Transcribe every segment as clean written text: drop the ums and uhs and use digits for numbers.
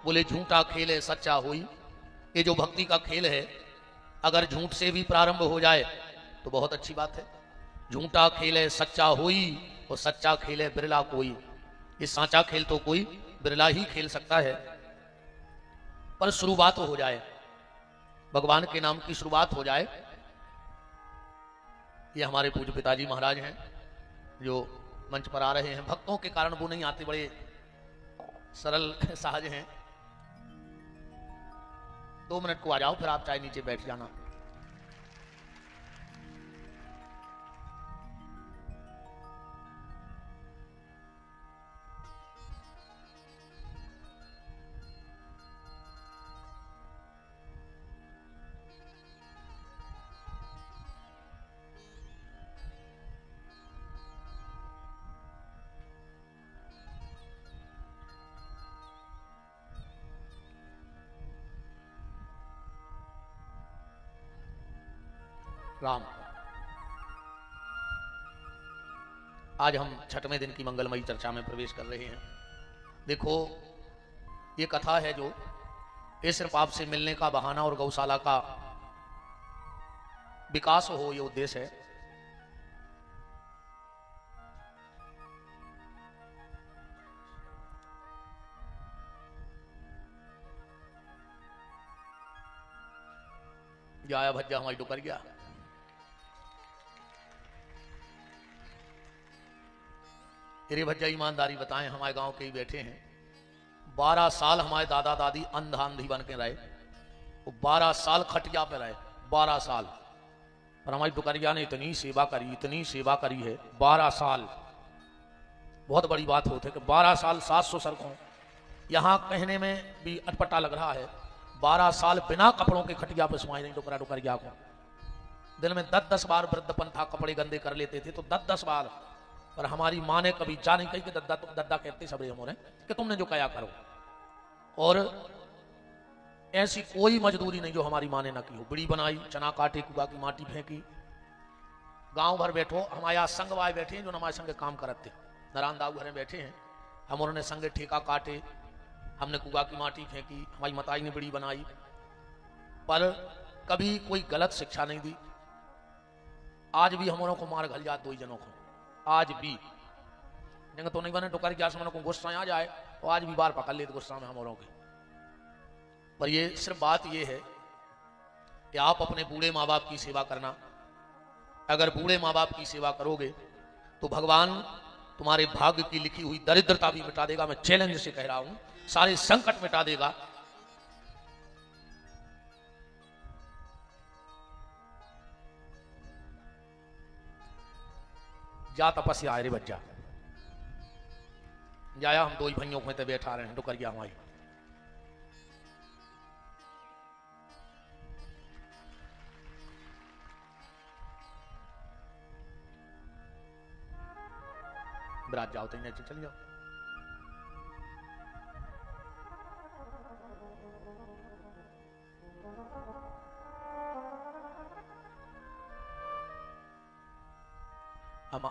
बोले झूठा खेल है सच्चा होई। ये जो भक्ति का खेल है अगर झूठ से भी प्रारंभ हो जाए तो बहुत अच्छी बात है। झूठा खेल है सच्चा होई और सच्चा खेल है बिरला कोई। ये सांचा खेल तो कोई बिरला ही खेल सकता है, पर शुरुआत हो जाए, भगवान के नाम की शुरुआत हो जाए। ये हमारे पूज्य पिताजी महाराज हैं जो मंच पर आ रहे हैं। भक्तों के कारण वो नहीं आते, बड़े सरल सहज हैं। 2 मिनट को आ जाओ, फिर आप चाहे नीचे बैठ जाना। राम, आज हम छठवें दिन की मंगलमयी चर्चा में प्रवेश कर रहे हैं। देखो, ये कथा है जो ये सिर्फ आपसे मिलने का बहाना और गौशाला का विकास हो, ये उद्देश्य है। जाया भज्जा हमारी डुकर गया। अरे भज्जा ईमानदारी बताएं, हमारे गांव के ही बैठे हैं। 12 साल हमारे दादा दादी अंधा अंधी बन के रहे, वो 12 साल खटिया पे रहे, 12 साल। पर हमारी डुकरिया ने इतनी सेवा करी, इतनी सेवा करी है। 12 साल बहुत बड़ी बात होती है कि 12 साल 700 सड़कों, यहां कहने में भी अटपटा लग रहा है। 12 साल बिना कपड़ों के खटिया पे सुमाई नहीं डुकरिया को। दिन में 10-10 बार वृद्ध पंथा कपड़े गंदे कर लेते थे, तो 10-10 बार। पर हमारी माँ ने कभी जा नहीं कही कि दद्दा, तुम दद्दा कहते सबरे हमोरे कि तुमने जो कया करो। और ऐसी कोई मजदूरी नहीं जो हमारी माँ ने ना की हो। बिड़ी बनाई, चना काटे, कुआ की माटी फेंकी। गांव भर बैठो, हमारे यहाँ संघ वाले बैठे हैं जो हमारे संग काम करते। नारायण दाऊ घर में बैठे हैं, हम उन्होंने संग ठेका काटे, हमने कुआ की माटी फेंकी, हमारी मताई ने बिड़ी बनाई। पर कभी कोई गलत शिक्षा नहीं दी। आज भी हम को मार घल जात 2 जनों को, आज भी। जंग तो नहीं बने टुकर क्या समझ को गुस्सा आ जाए तो आज भी बार पकड़ ले गुस्सा में हम के। पर ये सिर्फ बात ये है कि आप अपने बूढ़े माँ बाप की सेवा करना। अगर बूढ़े माँ बाप की सेवा करोगे तो भगवान तुम्हारे भाग्य की लिखी हुई दरिद्रता भी मिटा देगा। मैं चैलेंज से कह रहा हूं, सारे संकट मिटा देगा। जा तपस्या आए रे बच्चा। जाया हम 2 ही भाइयों में तो बैठा रहे हैं डुकर गया हमारी। बरात जाओ तो चल जाओ।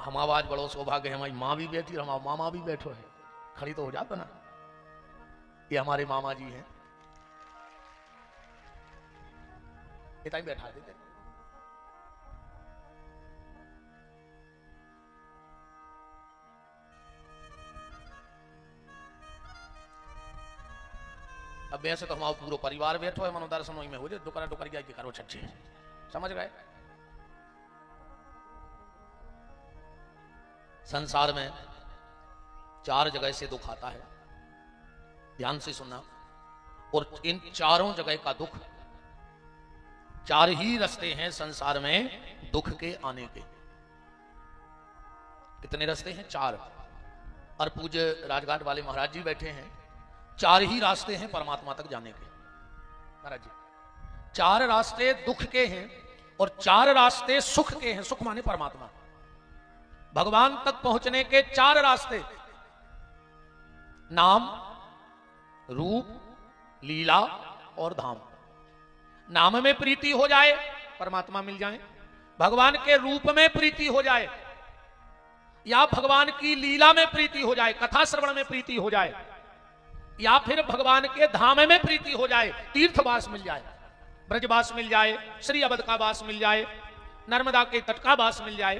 हम आवाज बड़ो सौभाग्य है, हमारी माँ भी बैठी, हमारा मामा भी बैठो है। खड़ी तो हो जाता ना। ये हमारे मामा जी हैं, इतना ही बैठा देते। अब वैसे तो हमारा पूरा परिवार बैठो है, मनो दर्शन में हो जाए। डुकर गया कि करो छच्छे, समझ गए। संसार में 4 जगह से दुख आता है, ध्यान से सुनना। और इन चारों जगह का दुख, 4 ही रास्ते हैं संसार में दुख के आने के। कितने रास्ते हैं? 4। और पूज्य राजघाट वाले महाराज जी बैठे हैं। 4 ही रास्ते हैं परमात्मा तक जाने के। महाराज जी, 4 रास्ते दुख के हैं और 4 रास्ते सुख के हैं। सुख माने परमात्मा। भगवान तक पहुंचने के 4 रास्ते, नाम, रूप, लीला और धाम। नाम में प्रीति हो जाए, परमात्मा मिल जाए। भगवान के रूप में प्रीति हो जाए, या भगवान की लीला में प्रीति हो जाए, कथा श्रवण में प्रीति हो जाए, या फिर भगवान के धाम में प्रीति हो जाए, तीर्थवास मिल जाए, ब्रजवास मिल जाए, श्री अवध का वास मिल जाए, नर्मदा के तट का वास मिल जाए।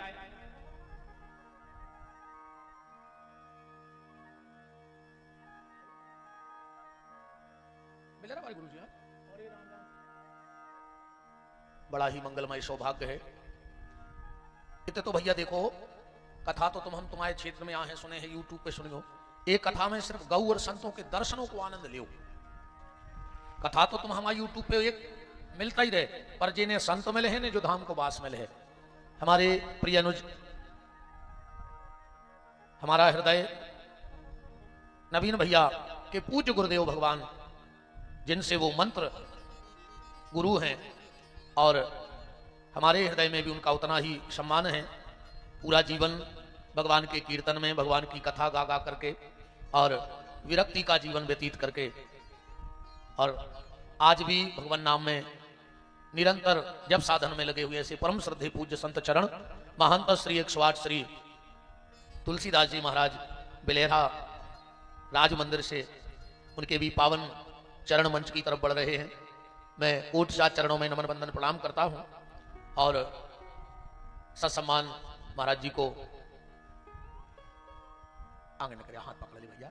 मिल रहा भाई गुरु जी? बड़ा ही मंगलमय सौभाग्य है। इतने तो भैया देखो, कथा तो हम तुम्हारे क्षेत्र में आए सुने हैं, यूट्यूब पे सुनियो। एक कथा में सिर्फ गौ और संतों के दर्शनों को आनंद लियो। कथा तो तुम हमारे यूट्यूब पे एक मिलता ही रहे, पर जिन्हें संत मिले हैं, जो धाम को वास मिले है। हमारे प्रिय अनुज, हमारा हृदय नवीन भैया के पूज्य गुरुदेव भगवान, जिनसे वो मंत्र गुरु हैं, और हमारे हृदय में भी उनका उतना ही सम्मान है। पूरा जीवन भगवान के कीर्तन में, भगवान की कथा गा गा करके और विरक्ति का जीवन व्यतीत करके, और आज भी भगवान नाम में निरंतर जब साधन में लगे हुए ऐसे परम श्रद्धेय पूज्य संत चरण महंत श्री 108 श्री तुलसीदास जी महाराज बिलेरा राज मंदिर से उनके भी पावन चरण मंच की तरफ बढ़ रहे हैं। मैं कोट सा चरणों में नमन बंदन प्रणाम करता हूं और सत्सम्मान महाराज जी को आगे न करे, हाथ पकड़ ले भैया,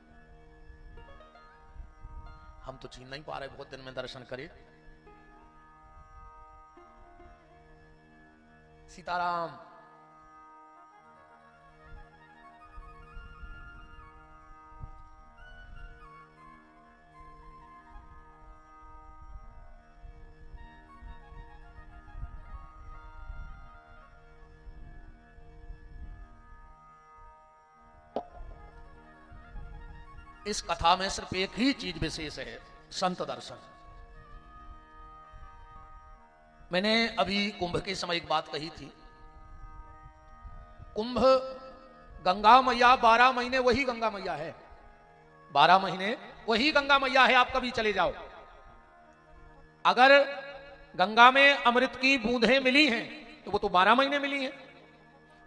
हम तो छीन नहीं पा रहे, बहुत दिन में दर्शन करे। सीताराम। इस कथा में सिर्फ एक ही चीज विशेष है, संत दर्शन। मैंने अभी कुंभ के समय एक बात कही थी। कुंभ गंगा मैया 12 महीने वही गंगा मैया है, 12 महीने वही गंगा मैया है। आप कभी चले जाओ, अगर गंगा में अमृत की बूंदें मिली हैं तो वो तो 12 महीने मिली हैं।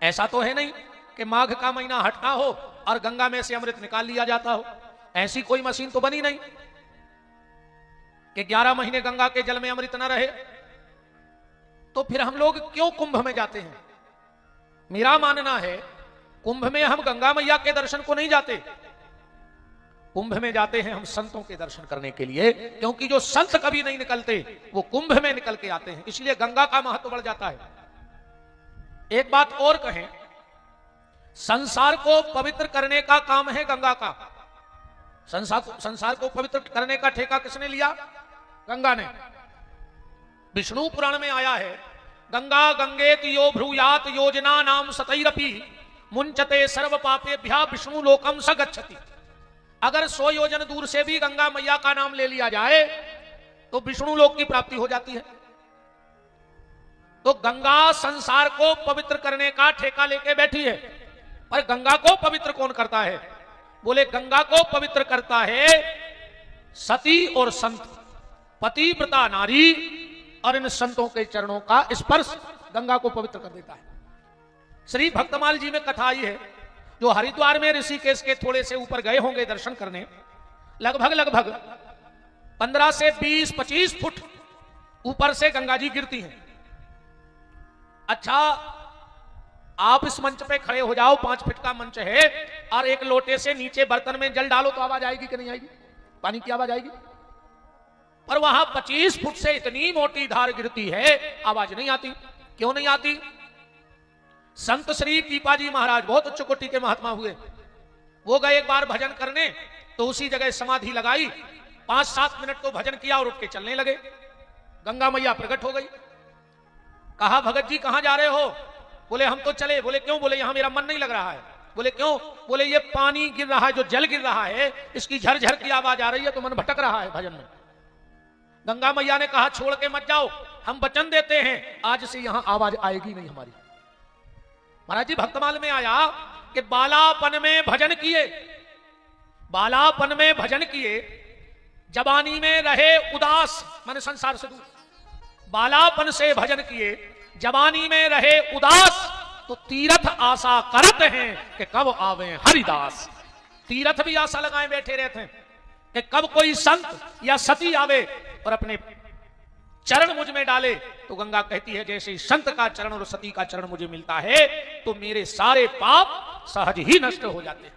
ऐसा तो है नहीं कि माघ का महीना हटना हो और गंगा में से अमृत निकाल लिया जाता हो। ऐसी कोई मशीन तो बनी नहीं कि 11 महीने गंगा के जल में अमृत न रहे। तो फिर हम लोग क्यों कुंभ में जाते हैं? मेरा मानना है कुंभ में हम गंगा मैया के दर्शन को नहीं जाते, कुंभ में जाते हैं हम संतों के दर्शन करने के लिए, क्योंकि जो संत कभी नहीं निकलते वो कुंभ में निकल के आते हैं, इसलिए गंगा का महत्व बढ़ जाता है। एक बात और कहें, संसार को पवित्र करने का काम है गंगा का। संसार को पवित्र करने का ठेका किसने लिया? गंगा ने। विष्णु पुराण में आया है, गंगा गंगेत यो भ्रूयात योजना नाम सतैरपि मुंचते सर्व पापेभ्या विष्णु लोकम स गच्छति। अगर 100 योजन दूर से भी गंगा मैया का नाम ले लिया जाए तो विष्णु लोक की प्राप्ति हो जाती है। तो गंगा संसार को पवित्र करने का ठेका लेके बैठी है, पर गंगा को पवित्र कौन करता है? बोले गंगा को पवित्र करता है सती और संत, पतिव्रता नारी, और इन संतों के चरणों का स्पर्श गंगा को पवित्र कर देता है। श्री भक्तमाल जी में कथा आई है, जो हरिद्वार में ऋषिकेश के थोड़े से ऊपर गए होंगे दर्शन करने, लगभग 15 से 20-25 फुट ऊपर से गंगा जी गिरती हैं। अच्छा, आप इस मंच पे खड़े हो जाओ, 5 फीट का मंच है, और एक लोटे से नीचे बर्तन में जल डालो तो आवाज आएगी कि नहीं आएगी? पानी की आवाज आएगी। पर वहां 25 फुट से इतनी मोटी धार गिरती है, आवाज नहीं आती। क्यों नहीं आती? संत श्री पीपाजी महाराज बहुत उच्च कोटि के महात्मा हुए, वो गए एक बार भजन करने, तो उसी जगह समाधि लगाई, 5-7 मिनट तो भजन किया और उठ के चलने लगे। गंगा मैया प्रकट हो गई। कहा, भगत जी कहां जा रहे हो? बोले हम तो चले। बोले क्यों? बोले यहां मेरा मन नहीं लग रहा है। बोले क्यों? बोले ये पानी गिर रहा है, जो जल गिर रहा है, इसकी झरझर की आवाज आ रही है, तो मन भटक रहा है भजन में। गंगा मैया ने कहा, छोड़ के मत जाओ, हम वचन देते हैं आज से यहां आवाज आएगी नहीं हमारी। महाराज जी भक्तमाल में आया कि बालापन में भजन किए, बालापन में भजन किए, जवानी में रहे उदास, माने संसार से दूर। बालापन से भजन किए, जवानी में रहे उदास, तो तीर्थ आशा करते हैं कि कब आवे हरिदास। तीर्थ भी आशा लगाए बैठे रहते हैं कि कब कोई संत या सती आवे और अपने चरण मुझ में डाले, तो गंगा कहती है जैसे ही संत का चरण और सती का चरण मुझे मिलता है तो मेरे सारे पाप सहज ही नष्ट हो जाते हैं।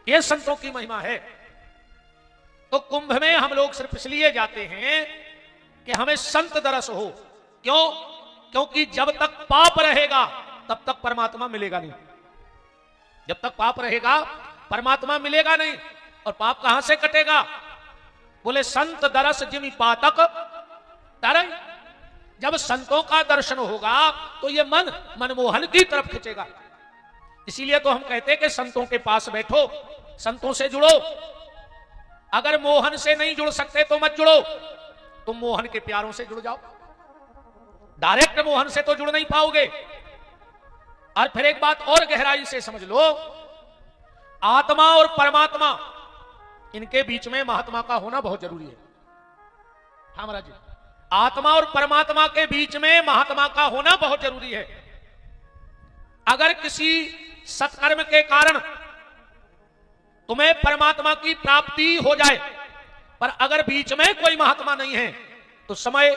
यह संतों की महिमा है। तो कुंभ में हम लोग सिर्फ इसलिए जाते हैं कि हमें संत दरस हो। क्यों? क्योंकि जब तक पाप रहेगा तब तक परमात्मा मिलेगा नहीं। जब तक पाप रहेगा परमात्मा मिलेगा नहीं। और पाप कहां से कटेगा? बोले संत दरस जिमि पातक तरई। जब संतों का दर्शन होगा तो ये मन मनमोहन की तरफ खींचेगा। इसीलिए तो हम कहते हैं कि संतों के पास बैठो, संतों से जुड़ो। अगर मोहन से नहीं जुड़ सकते तो मत जुड़ो, तुम मोहन के प्यारों से जुड़ जाओ। डायरेक्ट मोहन से तो जुड़ नहीं पाओगे। और फिर एक बात और गहराई से समझ लो, आत्मा और परमात्मा इनके बीच में महात्मा का होना बहुत जरूरी है। हाँ महाराज जी, आत्मा और परमात्मा के बीच में महात्मा का होना बहुत जरूरी है। अगर किसी सत्कर्म के कारण तुम्हें परमात्मा की प्राप्ति हो जाए, पर अगर बीच में कोई महात्मा नहीं है तो समय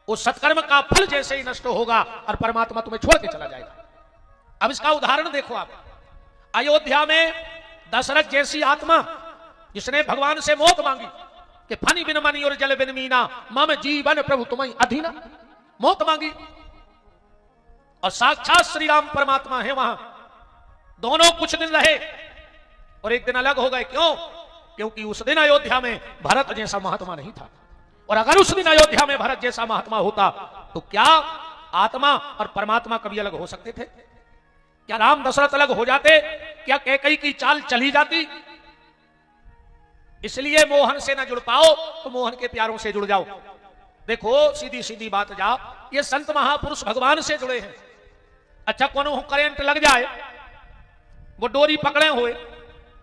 वो सत्कर्म का फल जैसे ही नष्ट होगा और परमात्मा तुम्हें छोड़ के चला जाएगा। अब इसका उदाहरण देखो आप। अयोध्या में दशरथ जैसी आत्मा जिसने भगवान से मौत मांगी कि फनी बिन मनी और जल बिन मीना मम जीवन प्रभु तुम्हें अधीना, मौत मांगी। और साक्षात श्री राम परमात्मा है वहां। दोनों कुछ दिन रहे और एक दिन अलग हो गए। क्यों? क्योंकि उस दिन अयोध्या में भरत जैसा महात्मा नहीं था। और अगर उस दिन अयोध्या में भरत जैसा महात्मा होता तो क्या आत्मा और परमात्मा कभी अलग हो सकते थे? क्या राम दशरथ अलग हो जाते? क्या कैकेयी की चाल चली जाती? इसलिए मोहन से ना जुड़ पाओ तो मोहन के प्यारों से जुड़ जाओ। देखो सीधी सीधी बात जा, ये संत महापुरुष भगवान से जुड़े हैं। अच्छा कोनो करंट लग जाए, वो डोरी पकड़े हुए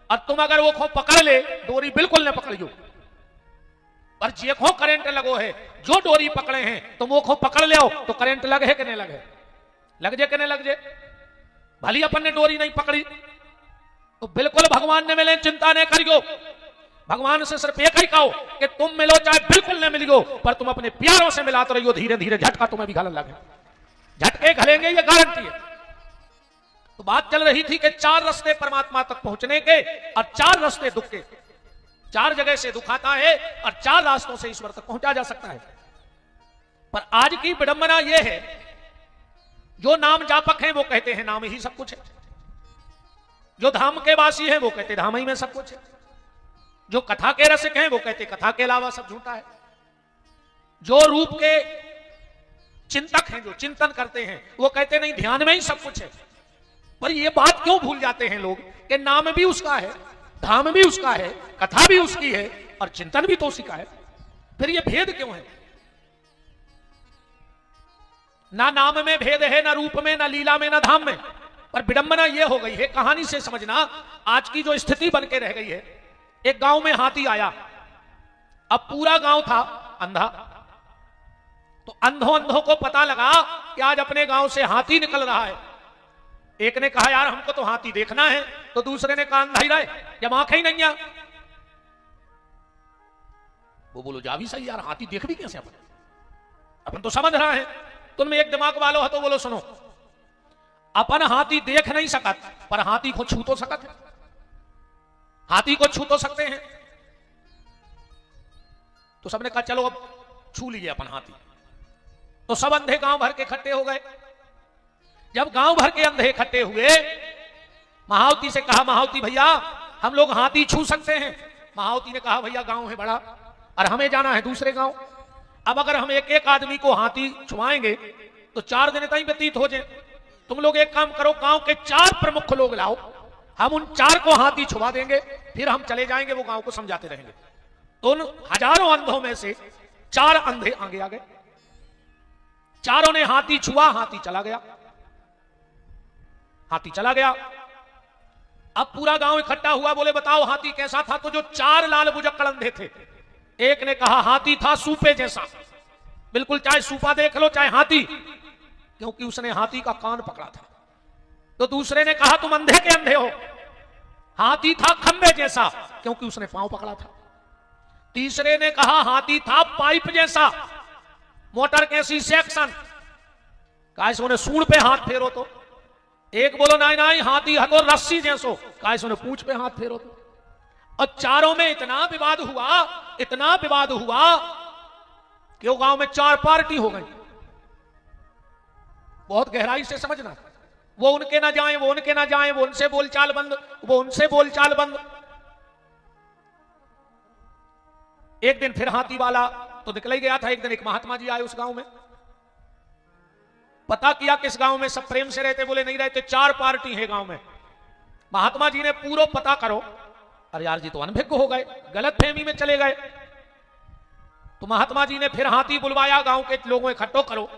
और तुम अगर वो खो पकड़ ले, डोरी बिल्कुल न पकड़ियो। पर जे खो करंट लगो है, जो डोरी पकड़े हैं तुम वो खो पकड़ ले तो करंट लगे कि नहीं लगे? लग जे कि नहीं लग जे? भली अपन ने डोरी नहीं पकड़ी तो बिल्कुल भगवान ने मिले चिंता नहीं करियो। भगवान से सिर्फ एक ही कहो कि तुम मिलो चाहे बिल्कुल न मिलियो, पर तुम अपने प्यारों से मिलाते रहियो। धीरे धीरे झटका तुम्हें भी घलन लगे, झटके घलेंगे, ये गारंटी है। तो बात चल रही थी कि 4 रास्ते परमात्मा तक पहुंचने के और 4 रास्ते दुख के। 4 जगह से दुख आता है और 4 रास्तों से ईश्वर तक पहुंचा जा सकता है। पर आज की विडंबना यह है, जो नाम जापक हैं वो कहते हैं नाम ही सब कुछ है। जो धाम के वासी हैं वो कहते धाम ही में सब कुछ है। जो कथा के रसिक हैं वो कहते कथा के अलावा सब झूठा है। जो रूप के चिंतक हैं, जो चिंतन करते हैं, वो कहते नहीं ध्यान में ही सब कुछ है। पर ये बात क्यों भूल जाते हैं लोग कि नाम भी उसका है, धाम भी उसका है, कथा भी उसकी है और चिंतन भी तो उसी का है। फिर ये भेद क्यों है? ना नाम में भेद है, ना रूप में, ना लीला में, ना धाम में। पर विडंबना ये हो गई है, कहानी से समझना, आज की जो स्थिति बन के रह गई है। एक गांव में हाथी आया। अब पूरा गांव था अंधा, तो अंधों को पता लगा कि आज अपने गांव से हाथी निकल रहा है। एक ने कहा यार हमको तो हाथी देखना है, तो दूसरे ने कहा अंधा ही रहे, जब आंखें ही नहीं आ। वो बोलो जा भी सही यार, हाथी देख भी कैसे अपन तो समझ रहा है। तुम में एक दिमाग वालों है तो बोलो सुनो, अपन हाथी देख नहीं सकत, पर हाथी को छू तो सकत है। हाथी को छू तो सकते हैं। तो सबने कहा चलो अब छू लीजिए अपन हाथी। तो सब अंधे गांव भर के इकट्ठे हो गए। जब गांव भर के अंधे इकट्ठे हुए, महावती से कहा महावती भैया हम लोग हाथी छू सकते हैं। महावती ने कहा भैया गांव है बड़ा और हमें जाना है दूसरे गांव। अब अगर हम एक एक आदमी को हाथी छुआएंगे तो 4 दिन तक व्यतीत हो जाए। तुम लोग एक काम करो, गांव के 4 प्रमुख लोग लाओ, हम उन 4 को हाथी छुआ देंगे, फिर हम चले जाएंगे, वो गांव को समझाते रहेंगे। तो उन हजारों अंधों में से 4 अंधे आगे आ गए। 4 ने हाथी छुआ, हाथी चला गया। हाथी चला गया। अब पूरा गांव इकट्ठा हुआ, बोले बताओ हाथी कैसा था? तो जो 4 लाल बुजक्कड़ अंधे थे, एक ने कहा हाथी था सूपे जैसा, बिल्कुल चाहे सूपा देख लो चाहे हाथी, क्योंकि उसने हाथी का कान पकड़ा था। तो दूसरे ने कहा तुम अंधे के अंधे हो, हाथी था खंबे जैसा, क्योंकि उसने पांव पकड़ा था। तीसरे ने कहा हाथी था पाइप जैसा, मोटर कैसी सेक्शन, कहा सोने सूंड पे हाथ फेरो तो। एक बोलो नहीं नहीं हाथी हतो रस्सी जैसो, कहा सोने पूंछ पे हाथ फेरो तो। और चारों में इतना विवाद हुआ कि वो गांव में 4 पार्टी हो गई। बहुत गहराई से समझना, वो उनके ना जाएं, वो उनके ना जाएं, वो उनसे बोलचाल बंद, वो उनसे बोलचाल बंद। एक दिन फिर हाथी वाला तो निकल ही गया था। एक दिन एक महात्मा जी आए उस गांव में, पता किया किस गांव में सब प्रेम से रहते, बोले नहीं रहते, 4 पार्टी है गांव में। महात्मा जी ने पूरा पता करो। अरे यार जी तो अनभिज्ञ हो गए, गलत फहमी में चले गए। तो महात्मा जी ने फिर हाथी बुलवाया, गांव के लोगों इकट्ठो करो।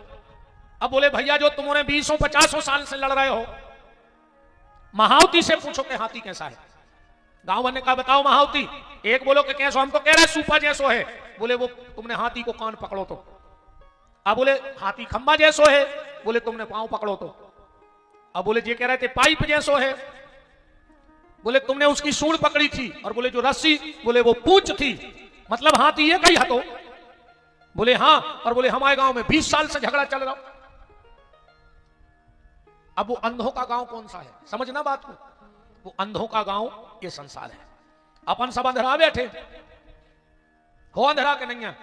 अब बोले भैया जो तुमने 20-50 साल से लड़ रहे हो, महावती से पूछो कि हाथी कैसा है। गांव वाले ने कहा बताओ महावती। एक बोलो कि कैसो, हम तो कह रहे सूपा जैसो है। बोले वो तुमने हाथी को कान पकड़ो तो। अब बोले हाथी खंबा जैसो है। बोले तुमने पांव पकड़ो तो। अब बोले ये कह रहे थे पाइप जैसो है। बोले तुमने उसकी सूंड पकड़ी थी। और बोले जो रस्सी, बोले वो पूंछ थी, मतलब हाथी ये कही हतो। बोले हाँ। और बोले हमारे गांव में 20 साल से झगड़ा चल रहा। अब वो अंधों का गांव कौन सा है, समझना बात को। वो अंधों का गांव ये संसार है। अपन सब अंधरा बैठे हो, अंधरा के नहीं है,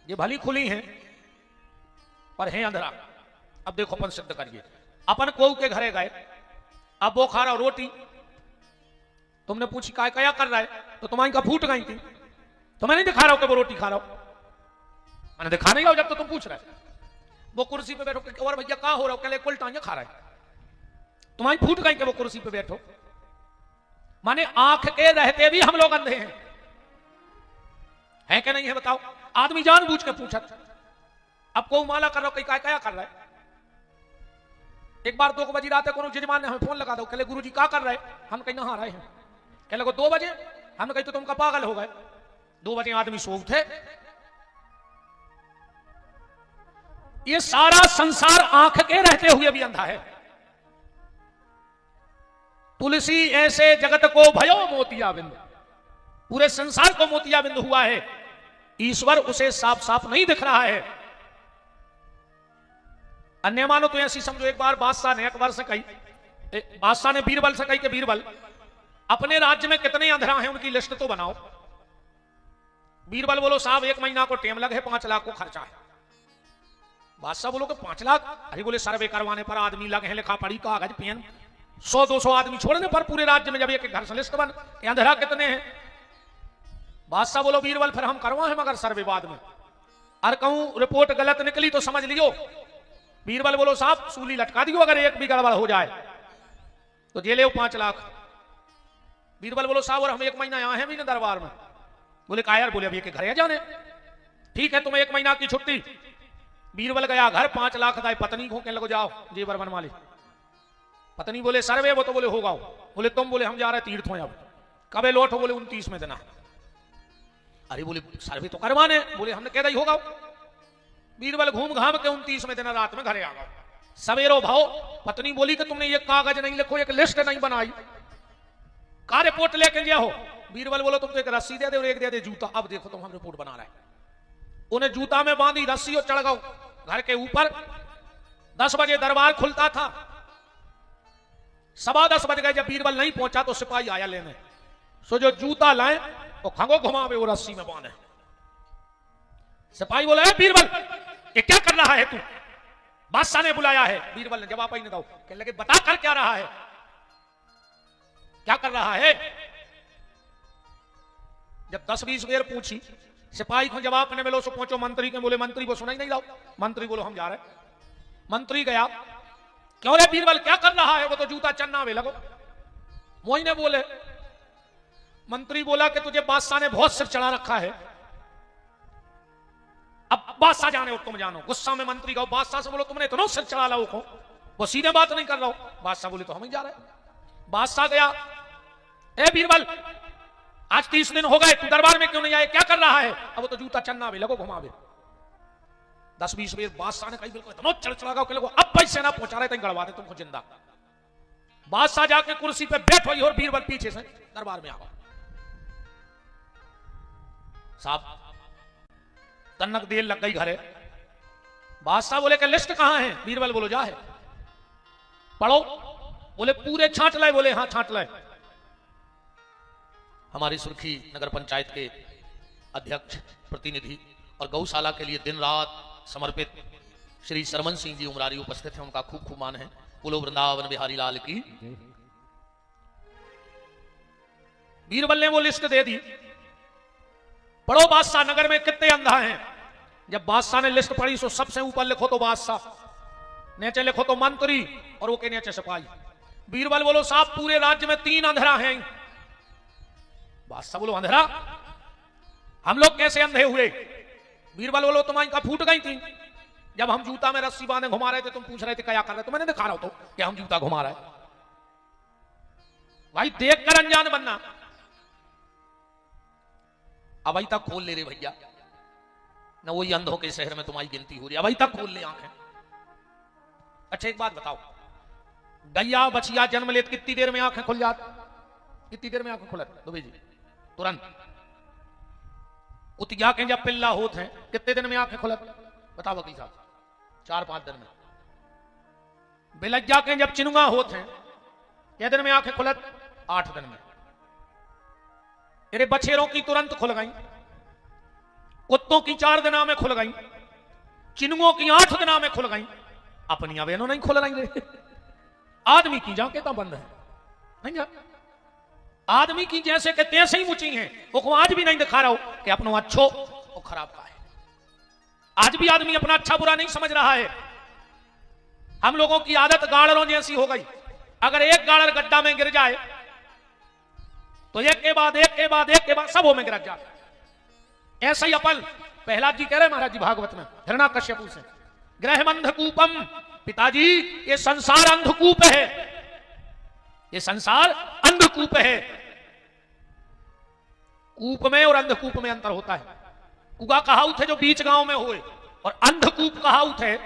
ये भली खुली हैं पर है अंधरा। अब देखो अपन सिद्ध करिए। अपन कोऊ के घरे गए, अब वो खा रहा रोटी, तुमने पूछी क्या क्या कर रहा है, तो तुम्हारी का फूट गई थी। तो मैं नहीं दिखा रहा हूं कि वो रोटी खा रहा हूं, मैंने दिखा नहीं रहा जब तो तुम पूछ रहे। वो कुर्सी पे बैठो, और भैया क्या हो रहा हो, कुल टांगे खा रहा है, तुम्हारी फूट गई कि वो कुर्सी पे बैठो। माने आंख के रहते भी हम लोग अंधे हैं कि नहीं है बताओ। आदमी जानबूझ के पूछा। अब को माला कर रहा हो, क्या क्या कर रहा है। एक बार 2 बजे रात को जजमान ने हमें फोन लगा दो, कहले गुरुजी क्या कर रहे हैं। हम कहीं नहा रहे हैं। कहले को 2 बजे, हमने कही तो तुमका पागल हो गए, 2 बजे आदमी सो उठे। ये सारा संसार आंख के रहते हुए भी अंधा है। तुलसी ऐसे जगत को भयो मोतिया बिंद, पूरे संसार को मोतिया बिंद हुआ है, ईश्वर उसे साफ साफ नहीं दिख रहा है। अन्य मानो तो ऐसी समझो, एक बार बादशाह ने अकबर से कही, बादशाह ने बीरबल से कही कि बीरबल अपने राज्य में कितने अंधरा हैं उनकी लिस्ट तो बनाओ। बीरबल बोलो साहब 1 महीना को टेम लगे, 5 लाख को खर्चा है। बादशाह बोलो कि 5 लाख, अरे बोले सर्वे करवाने पर आदमी लगे हैं, लिखा पढ़ी कागज पेन, 100-200 आदमी छोड़ने पर पूरे राज्य में जब एक घर से लिस्ट बन, अंधरा कितने हैं। बादशाह बोलो बीरबल फिर हम करवाएं मगर सर्वे बाद में, और कहूं रिपोर्ट गलत निकली तो समझ लियो। बीरबल बोलो साहब सूली लटका दियो, अगर एक भी गड़बड़ हो जाए तो जेले 5 लाख। बीरबल बोलो साहब और हम 1 महीना यहां हैं भी ना दरबार में। बोले का यार, बोले अभी के घर जाने, ठीक है तुम्हें 1 महीना की छुट्टी। बीरबल गया घर, 5 लाख दाए पत्नी को, कहने लगो जाओ जेवर बनवा ले। पत्नी बोले सर्वे, वो तो बोले होगा। बोले तुम, बोले हम जा रहे तीर्थ हो, अब कबे लौटो, बोले 29 में देना। अरे बोले सर्वे तो करवाने, बोले हमने कह रही होगा। बीरबल घूम घाम के 29 में देना रात में घरे आ गए। सवेरो भाव पत्नी बोली कि तुमने ये कागज नहीं लिखो, एक लिस्ट नहीं बनाई, का रिपोर्ट लेके गया हो। बीरबल बोलो तुम तो एक रस्सी दे दे और एक दे दे जूता, अब देखो तुम हम रिपोर्ट बना रहे हैं। उन्हें जूता में बांधी रस्सी और चढ़ गओ घर के ऊपर। 10 बजे दरबार खुलता था, 10:15 बज गए। जब बीरबल नहीं पहुंचा तो सिपाही आया लेने, सो जो जूता लाए वो खंगो घुमावे, वो रस्सी में बांधे। सिपाही बोला बीरबल ये क्या कर रहा है तू, बादशाह ने बुलाया है। बीरबल ने जवाब ही नहीं दो, कहने लगे बता कर क्या रहा है, क्या कर रहा है। जब 10-20 बेर पूछी, सिपाही को जवाब ने मिलो, सो पहुंचो मंत्री के। बोले मंत्री को सुना ही नहीं रहा। मंत्री बोलो हम जा रहे। मंत्री गया, क्यों रे बीरबल क्या कर रहा है, वो तो जूता चन्ना में लगो। मोही ने बोले, मंत्री बोला कि तुझे बादशाह ने बहुत सिर चढ़ा रखा है, अब बादशाह जाने और तुम जानो। गुस्सा में मंत्री का बादशाह से बोलो तुमने इतना सिर चढ़ा ला को, वो सीधे बात नहीं कर रहा हो। बादशाह बोले तो हम ही जा रहे। बादशाह गया, ए बीरबल आज 30 दिन हो गए, तू दरबार में क्यों नहीं आए, क्या कर रहा है। अब वो तो जूता चन्ना भी लगो घुमावे। 10-20 बेर बादशाह ने कही बिल्कुल इतना चढ़ के लोगो अब पैसे ना पहुंचा रहे थे, गड़वा दे तुमको जिंदा। बादशाह जाके कुर्सी पे बैठो और बीरबल पीछे से दरबार में आ गया। साहब तन्नक देर लग गई घरे। बादशाह बोले कि लिस्ट कहां है? बीरबल बोलो जा है, पढ़ो। बोले पूरे छांट लाए? बोले हां छांट लाए। हमारी सुर्खी नगर पंचायत के अध्यक्ष प्रतिनिधि और गौशाला के लिए दिन रात समर्पित श्री सरमन सिंह जी उमरारी उपस्थित हैं, उनका खूब खूब मान है। बोलो वृंदावन बिहारी लाल की। बीरबल ने वो लिस्ट दे दी, पढ़ो बादशाह नगर में कितने अंधा हैं। जब बादशाह ने लिस्ट पढ़ी तो सबसे ऊपर लिखो तो बादशाह, नीचे लिखो तो मंत्री और वो के नीचे सिपाही। बीरबल बोलो साहब पूरे राज्य में 3 अंधेरा हैं। बादशाह बोलो अंधेरा? हम लोग कैसे अंधे हुए? बीरबल बोलो तुम्हारी का फूट गई थी जब हम जूता में रस्सी बांधे घुमा रहे थे, तुम पूछ रहे थे क्या कर रहे थे, मैंने दिखा रहा हूं तो कि हम जूता घुमा रहे। भाई देख कर अनजान बनना। अब अभी तक खोल ले रे भैया, न वही अंधों के शहर में तुम्हारी गिनती हो रही है, अभी तक खोल ले आंखें। अच्छा एक बात बताओ, गैया बछिया जन्म लेत कितनी देर में आंखें खुल जाती? कितनी देर में आंखें खुलत दुबे जी? तुरंत। कुतिया के जब पिल्ला होते हैं कितने दिन में आंखें खुलत? बताओ वकील साहब। 4-5 दिन में। बेलज्जा के जब चिनुआ होते हैं क्या दिन में आंखें खुलत? 8 दिन में। मेरे बछेरों की तुरंत खुल गई, कुत्तों की 4 दिना में खुल गई, चिनुओं की 8 दिना में खुल गई, अपनी अवेनो नहीं खुल रही। आदमी की जाके तो बंद है नहीं जा। आदमी की जैसे कि तैसे ही मुची हैं, वो आज भी नहीं दिखा रहा हो कि अपना अच्छो और खराब का है। आज भी आदमी अपना अच्छा बुरा नहीं समझ रहा है। हम लोगों की आदत गाड़रों जैसी हो गई, अगर एक गाड़र गड्ढा में गिर जाए तो एक के बाद एक के बाद एक के बाद सब में गिर जाए। ऐसा ही अपन प्रहलाद जी कह रहे महाराज जी भागवत में हिरण्याकश्यपु से, ग्रह अंधकूपम, पिताजी ये संसार अंधकूप है, ये संसार अंधकूप है। कूप में और अंधकूप में अंतर होता है। कुआ कहावत है जो बीच गांव में हुए, और अंधकूप कहावत है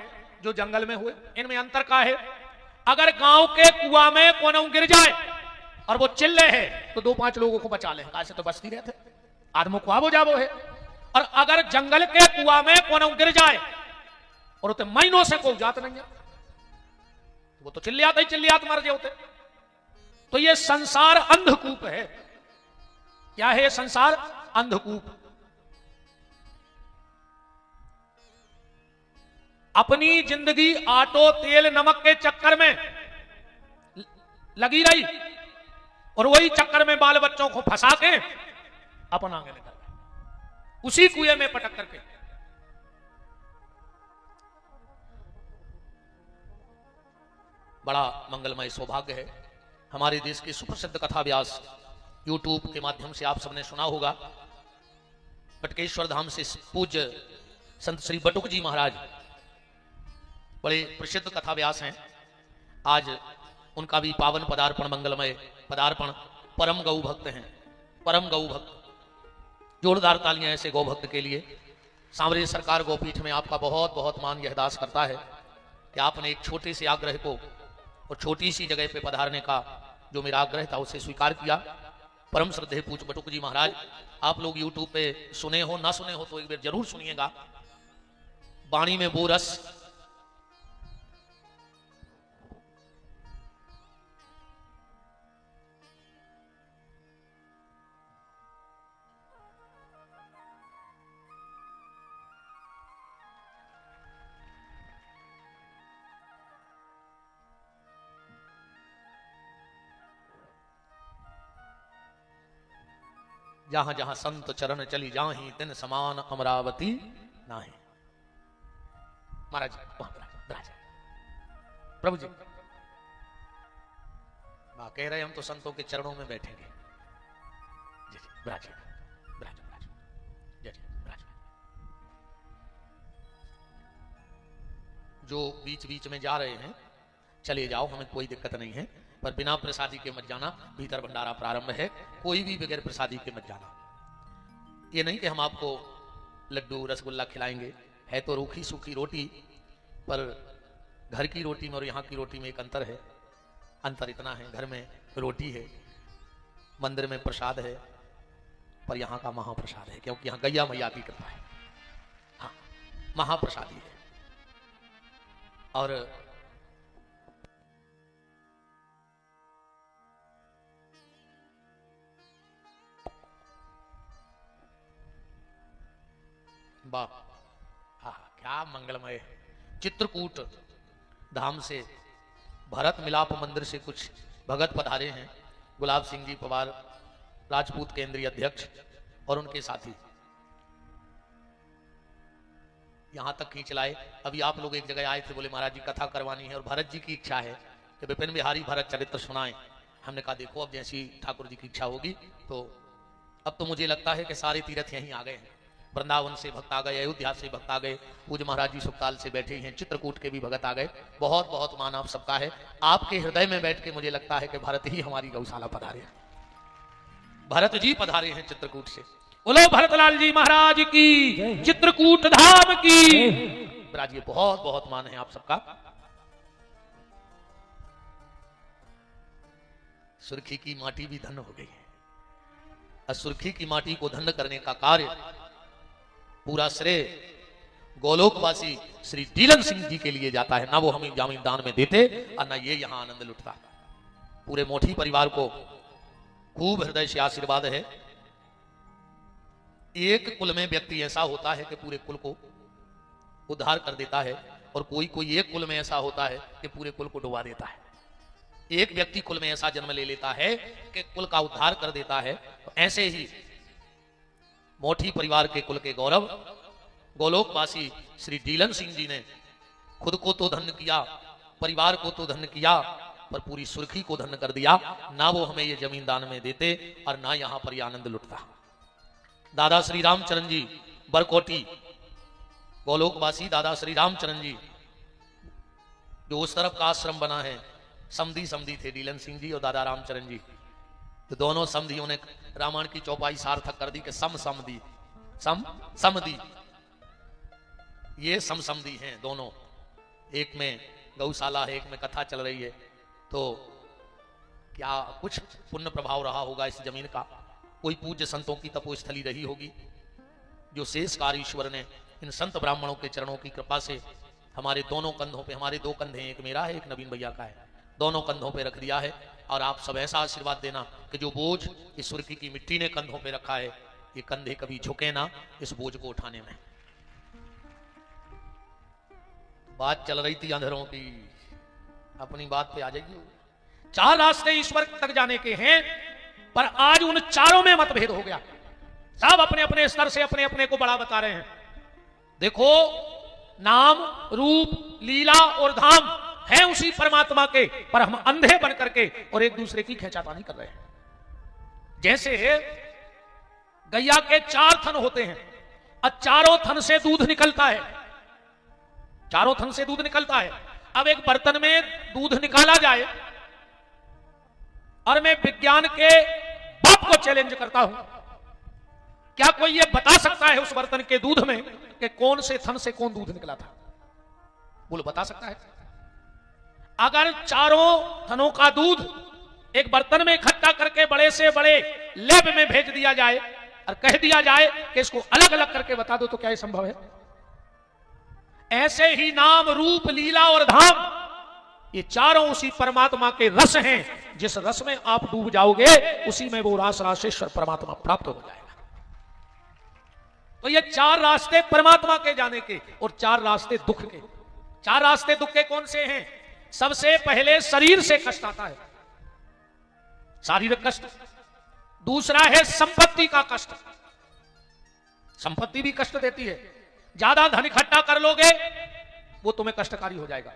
जो जंगल में हुए। इनमें अंतर का है? अगर गांव के कुआ में कोनों गिर जाए और वो चिल्ले है तो 2-5 लोगों को बचा ले, ऐसे तो बचती रहते आदमों को आबो जाबो है। और अगर जंगल के कुआ में कोनों गिर जाए और उते महीनों से कोई जात नहीं है, वो तो चिल्लियात ही चिल्लियात मर जाते। तो ये संसार अंधकूप है। क्या है संसार? अंधकूप। अपनी जिंदगी आटो तेल नमक के चक्कर में लगी रही और वही चक्कर में बाल बच्चों को फंसा के अपना आगे निकल गए, उसी कुएं में पटक करके। बड़ा मंगलमय सौभाग्य है। हमारे देश के सुप्रसिद्ध कथा व्यास YouTube के माध्यम से आप सबने सुना होगा, बटकेश्वर धाम से पूज्य संत श्री बटुक जी महाराज बड़े प्रसिद्ध कथा व्यास हैं। आज उनका भी पावन पदार्पण, मंगलमय पदार्पण। परम गौ भक्त हैं, परम गौ भक्त। जोरदार तालियां ऐसे गौ भक्त के लिए। सांवरे सरकार गोपीठ में आपका बहुत बहुत मान यह दास करता है कि आपने एक छोटे से आग्रह को और छोटी सी जगह पे पधारने का जो मेरा आग्रह था उसे स्वीकार किया। परम श्रद्धेय पूज्य बटुक जी महाराज, आप लोग YouTube पे सुने हो ना सुने हो तो एक बार जरूर सुनिएगा। वाणी में वो रस, जहां जहां संत चरण चली जाही तिन समान अमरावती नाही। महाराज प्रभु जी कह रहे हम तो संतों के चरणों में बैठेंगे। जी जी ब्राज ब्राज ब्राज जी जी ब्राज। जो बीच बीच में जा रहे हैं चले जाओ, हमें कोई दिक्कत नहीं है, पर बिना प्रसादी के मत जाना। भीतर भंडारा प्रारंभ है, कोई भी बगैर प्रसादी के मत जाना। ये नहीं कि हम आपको लड्डू रसगुल्ला खिलाएंगे, है तो रूखी सूखी रोटी, पर घर की रोटी में और यहाँ की रोटी में एक अंतर है। अंतर इतना है, घर में रोटी है, मंदिर में प्रसाद है, पर यहाँ का महाप्रसाद है, क्योंकि यहाँ गैया मैया की कृपा है। हाँ, महाप्रसादी है। और वाह, हाँ, क्या मंगलमय। चित्रकूट धाम से भरत मिलाप मंदिर से कुछ भगत पधारे हैं, गुलाब सिंह जी पवार, राजपूत केंद्रीय अध्यक्ष और उनके साथी यहां तक खींच लाए। अभी आप लोग एक जगह आए थे, बोले महाराज जी कथा करवानी है और भरत जी की इच्छा है कि विपिन बिहारी भरत चरित्र सुनाएं। हमने कहा देखो अब जैसी ठाकुर जी की इच्छा होगी। तो अब तो मुझे लगता है कि सारे तीर्थ यहीं आ गए हैं। वृंदावन से भक्त आ गए, अयोध्या से भक्त आ गए, पूज्य महाराज जी सुखताल से बैठे हैं, चित्रकूट के भी भगत आ गए। बहुत बहुत मान आप सबका है। आपके हृदय में बैठ के मुझे लगता है कि भरत ही हमारी गौशाला पधारे हैं, भरत जी पधारे हैं चित्रकूट से। बोलो भरतलाल जी महाराज की, चित्रकूट धाम की। महाराज बहुत बहुत मान है आप सबका। सुर्खी की माटी भी धन्य हो गई है। सुर्खी की माटी को धन्य करने का कार्य पूरा श्रेय गोलोकवासी श्री डीलन सिंह जी के लिए जाता है। ना वो हमें जमीन दान में देते और ना ये यहां आनंद लुटता। पूरे मोठी परिवार को खूब हृदय से आशीर्वाद है। एक कुल में व्यक्ति ऐसा होता है कि पूरे कुल को उद्धार कर देता है, और कोई कोई एक कुल में ऐसा होता है कि पूरे कुल को डुबा देता है। एक व्यक्ति कुल में ऐसा जन्म ले लेता है कि कुल का उद्धार कर देता है। तो ऐसे ही मोठी परिवार के कुल के गौरव गोलोकवासी श्री डीलन सिंह जी ने खुद को तो धन्य किया, परिवार को तो धन्य किया, पर पूरी सुर्खी को धन्य कर दिया। ना वो हमें ये जमीन दान में देते और ना यहां पर ये आनंद लुटता। दादा श्री रामचरण जी बरकोटी, गोलोकवासी दादा श्री रामचरण जी, जो उस तरफ का आश्रम बना है, समधी समधी थे डीलन सिंह जी और दादा रामचरण जी। तो दोनों समधियों ने रामायण की चौपाई सार्थक कर दी कि समधी समधी, ये समधी हैं दोनों। एक में गौशाला है, एक में कथा चल रही है। तो क्या कुछ पुण्य प्रभाव रहा होगा इस जमीन का, कोई पूज्य संतों की तपोस्थली रही होगी, जो शेषकार ईश्वर ने इन संत ब्राह्मणों के चरणों की कृपा से हमारे दोनों कंधों पे, हमारे दो कंधे हैं, एक मेरा है एक नवीन भैया का है, दोनों कंधों पे रख दिया है। और आप सब ऐसा आशीर्वाद देना कि जो बोझ इस सुर्खी की मिट्टी ने कंधों पे रखा है, ये कंधे कभी झुके ना इस बोझ को उठाने में। बात चल रही थी अंधेरों की, अपनी बात पे आ जाइए। 4 रास्ते ईश्वर तक जाने के हैं, पर आज उन चारों में मतभेद हो गया। सब अपने अपने स्तर से अपने अपने को बड़ा बता रहे हैं। देखो, नाम रूप लीला और धाम है उसी परमात्मा के, पर हम अंधे बन करके और एक दूसरे की खींचातानी कर रहे हैं। जैसे गैया के 4 थन होते हैं और चारों थन से दूध निकलता है, चारों थन से दूध निकलता है। अब एक बर्तन में दूध निकाला जाए और मैं विज्ञान के बाप को चैलेंज करता हूं, क्या कोई ये बता सकता है उस बर्तन के दूध में कि कौन से थन से कौन दूध निकला था? बोलो, बता सकता है? अगर चारों थनों का दूध एक बर्तन में इकट्ठा करके बड़े से बड़े लैब में भेज दिया जाए और कह दिया जाए कि इसको अलग अलग करके बता दो, तो क्या ये संभव है? ऐसे ही नाम रूप लीला और धाम, ये चारों उसी परमात्मा के रस हैं। जिस रस में आप डूब जाओगे उसी में वो रास राशेश्वर परमात्मा प्राप्त हो जाएगा। तो ये 4 रास्ते परमात्मा के जाने के और 4 रास्ते दुख के। 4 रास्ते दुख के कौन से हैं? सबसे पहले शरीर से कष्ट आता है, शारीरिक कष्ट। दूसरा है संपत्ति का कष्ट, संपत्ति भी कष्ट देती है। ज्यादा धन इकट्ठा कर लोगे वो तुम्हें कष्टकारी हो जाएगा।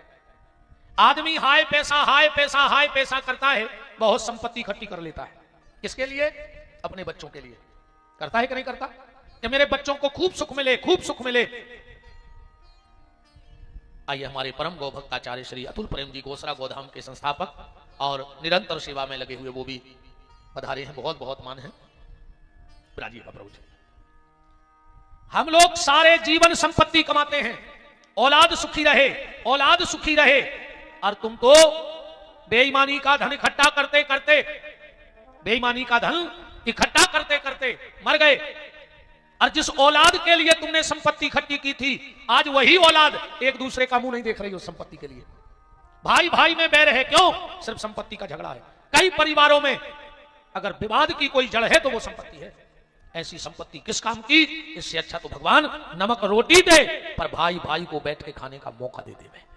आदमी हाय पैसा हाय पैसा हाय पैसा करता है, बहुत संपत्ति इकट्ठी कर लेता है। किसके लिए? अपने बच्चों के लिए। करता है कि नहीं करता? कि मेरे बच्चों को खूब सुख मिले, खूब सुख मिले। आइए, हमारे परम गौ भक्ताचार्य श्री अतुल प्रेम जी गोसरा गोधाम के संस्थापक और निरंतर सेवा में लगे हुए वो भी पधारे हैं। बहुत बहुत मान है राजीव का प्रभु जी। हम लोग सारे जीवन संपत्ति कमाते हैं, औलाद सुखी रहे, औलाद सुखी रहे, और तुम तो बेईमानी का धन इकट्ठा करते करते बेईमानी का धन इकट्ठा करते करते मर गए। और जिस औलाद के लिए तुमने संपत्ति इकट्ठी की थी, आज वही औलाद एक दूसरे का मुंह नहीं देख रही उस संपत्ति के लिए। भाई भाई में बैर है, क्यों? सिर्फ संपत्ति का झगड़ा है। कई परिवारों में अगर विवाद की कोई जड़ है तो वो संपत्ति है। ऐसी संपत्ति किस काम की? इससे अच्छा तो भगवान नमक रोटी दे, पर भाई भाई को बैठ के खाने का मौका दे दे।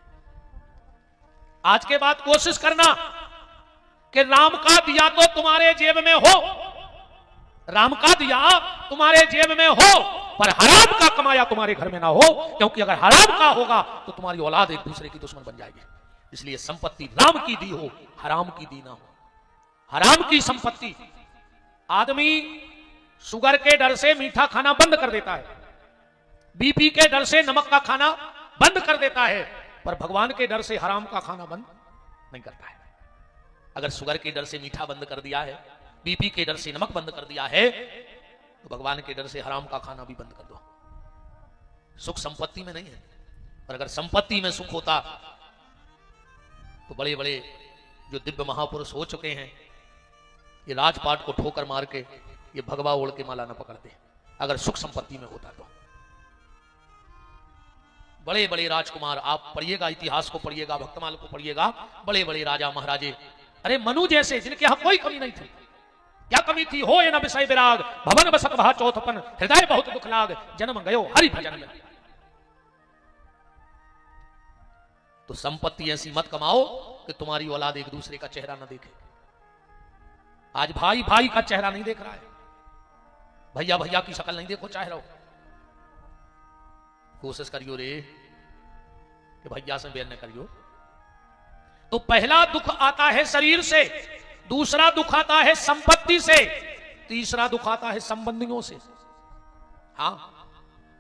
आज के बाद कोशिश करना कि राम का दिया तो तुम्हारे जेब में हो, राम का दिया तुम्हारे जेब में हो, पर हराम का कमाया तुम्हारे घर में ना हो, क्योंकि अगर हराम का होगा तो तुम्हारी औलाद एक दूसरे की दुश्मन बन जाएगी। इसलिए संपत्ति राम की दी हो, हराम की दी ना हो। हराम की संपत्ति, आदमी शुगर के डर से मीठा खाना बंद कर देता है, बीपी के डर से नमक का खाना बंद कर देता है, पर भगवान के डर से हराम का खाना बंद नहीं करता है। अगर शुगर के डर से मीठा बंद कर दिया है, बीपी के डर से नमक बंद कर दिया है, तो भगवान के डर से हराम का खाना भी बंद कर दो। सुख संपत्ति में नहीं है, पर अगर संपत्ति में सुख होता तो बड़े बड़े जो दिव्य महापुरुष हो चुके हैं, ये राजपाट को ठोकर मार के ये भगवा ओढ़ के माला न पकड़ते, अगर सुख संपत्ति में होता तो। बड़े बड़े राजकुमार, आप पढ़िएगा, इतिहास को पढ़िएगा, भक्तमाल को पढ़िएगा, बड़े बड़े राजा महाराजे, अरे मनु जैसे, जिनके यहां कोई कमी नहीं थी। क्या कमी थी? हो न विषय विराग, भवन बसत भा चौथपन, हृदय बहुत दुख लाग, जन्म गयो हरि भजन में। तो संपत्ति ऐसी मत कमाओ कि तुम्हारी औलाद एक दूसरे का चेहरा न देखे। आज भाई भाई का चेहरा नहीं देख रहा है, भैया भैया की शक्ल नहीं देखो चाहे रहो। कोशिश करियो रे कि भैया से बैर न करियो। तो पहला दुख आता है शरीर से, दूसरा दुख आता है संपत्ति से, तीसरा दुख आता है संबंधियों से। हाँ,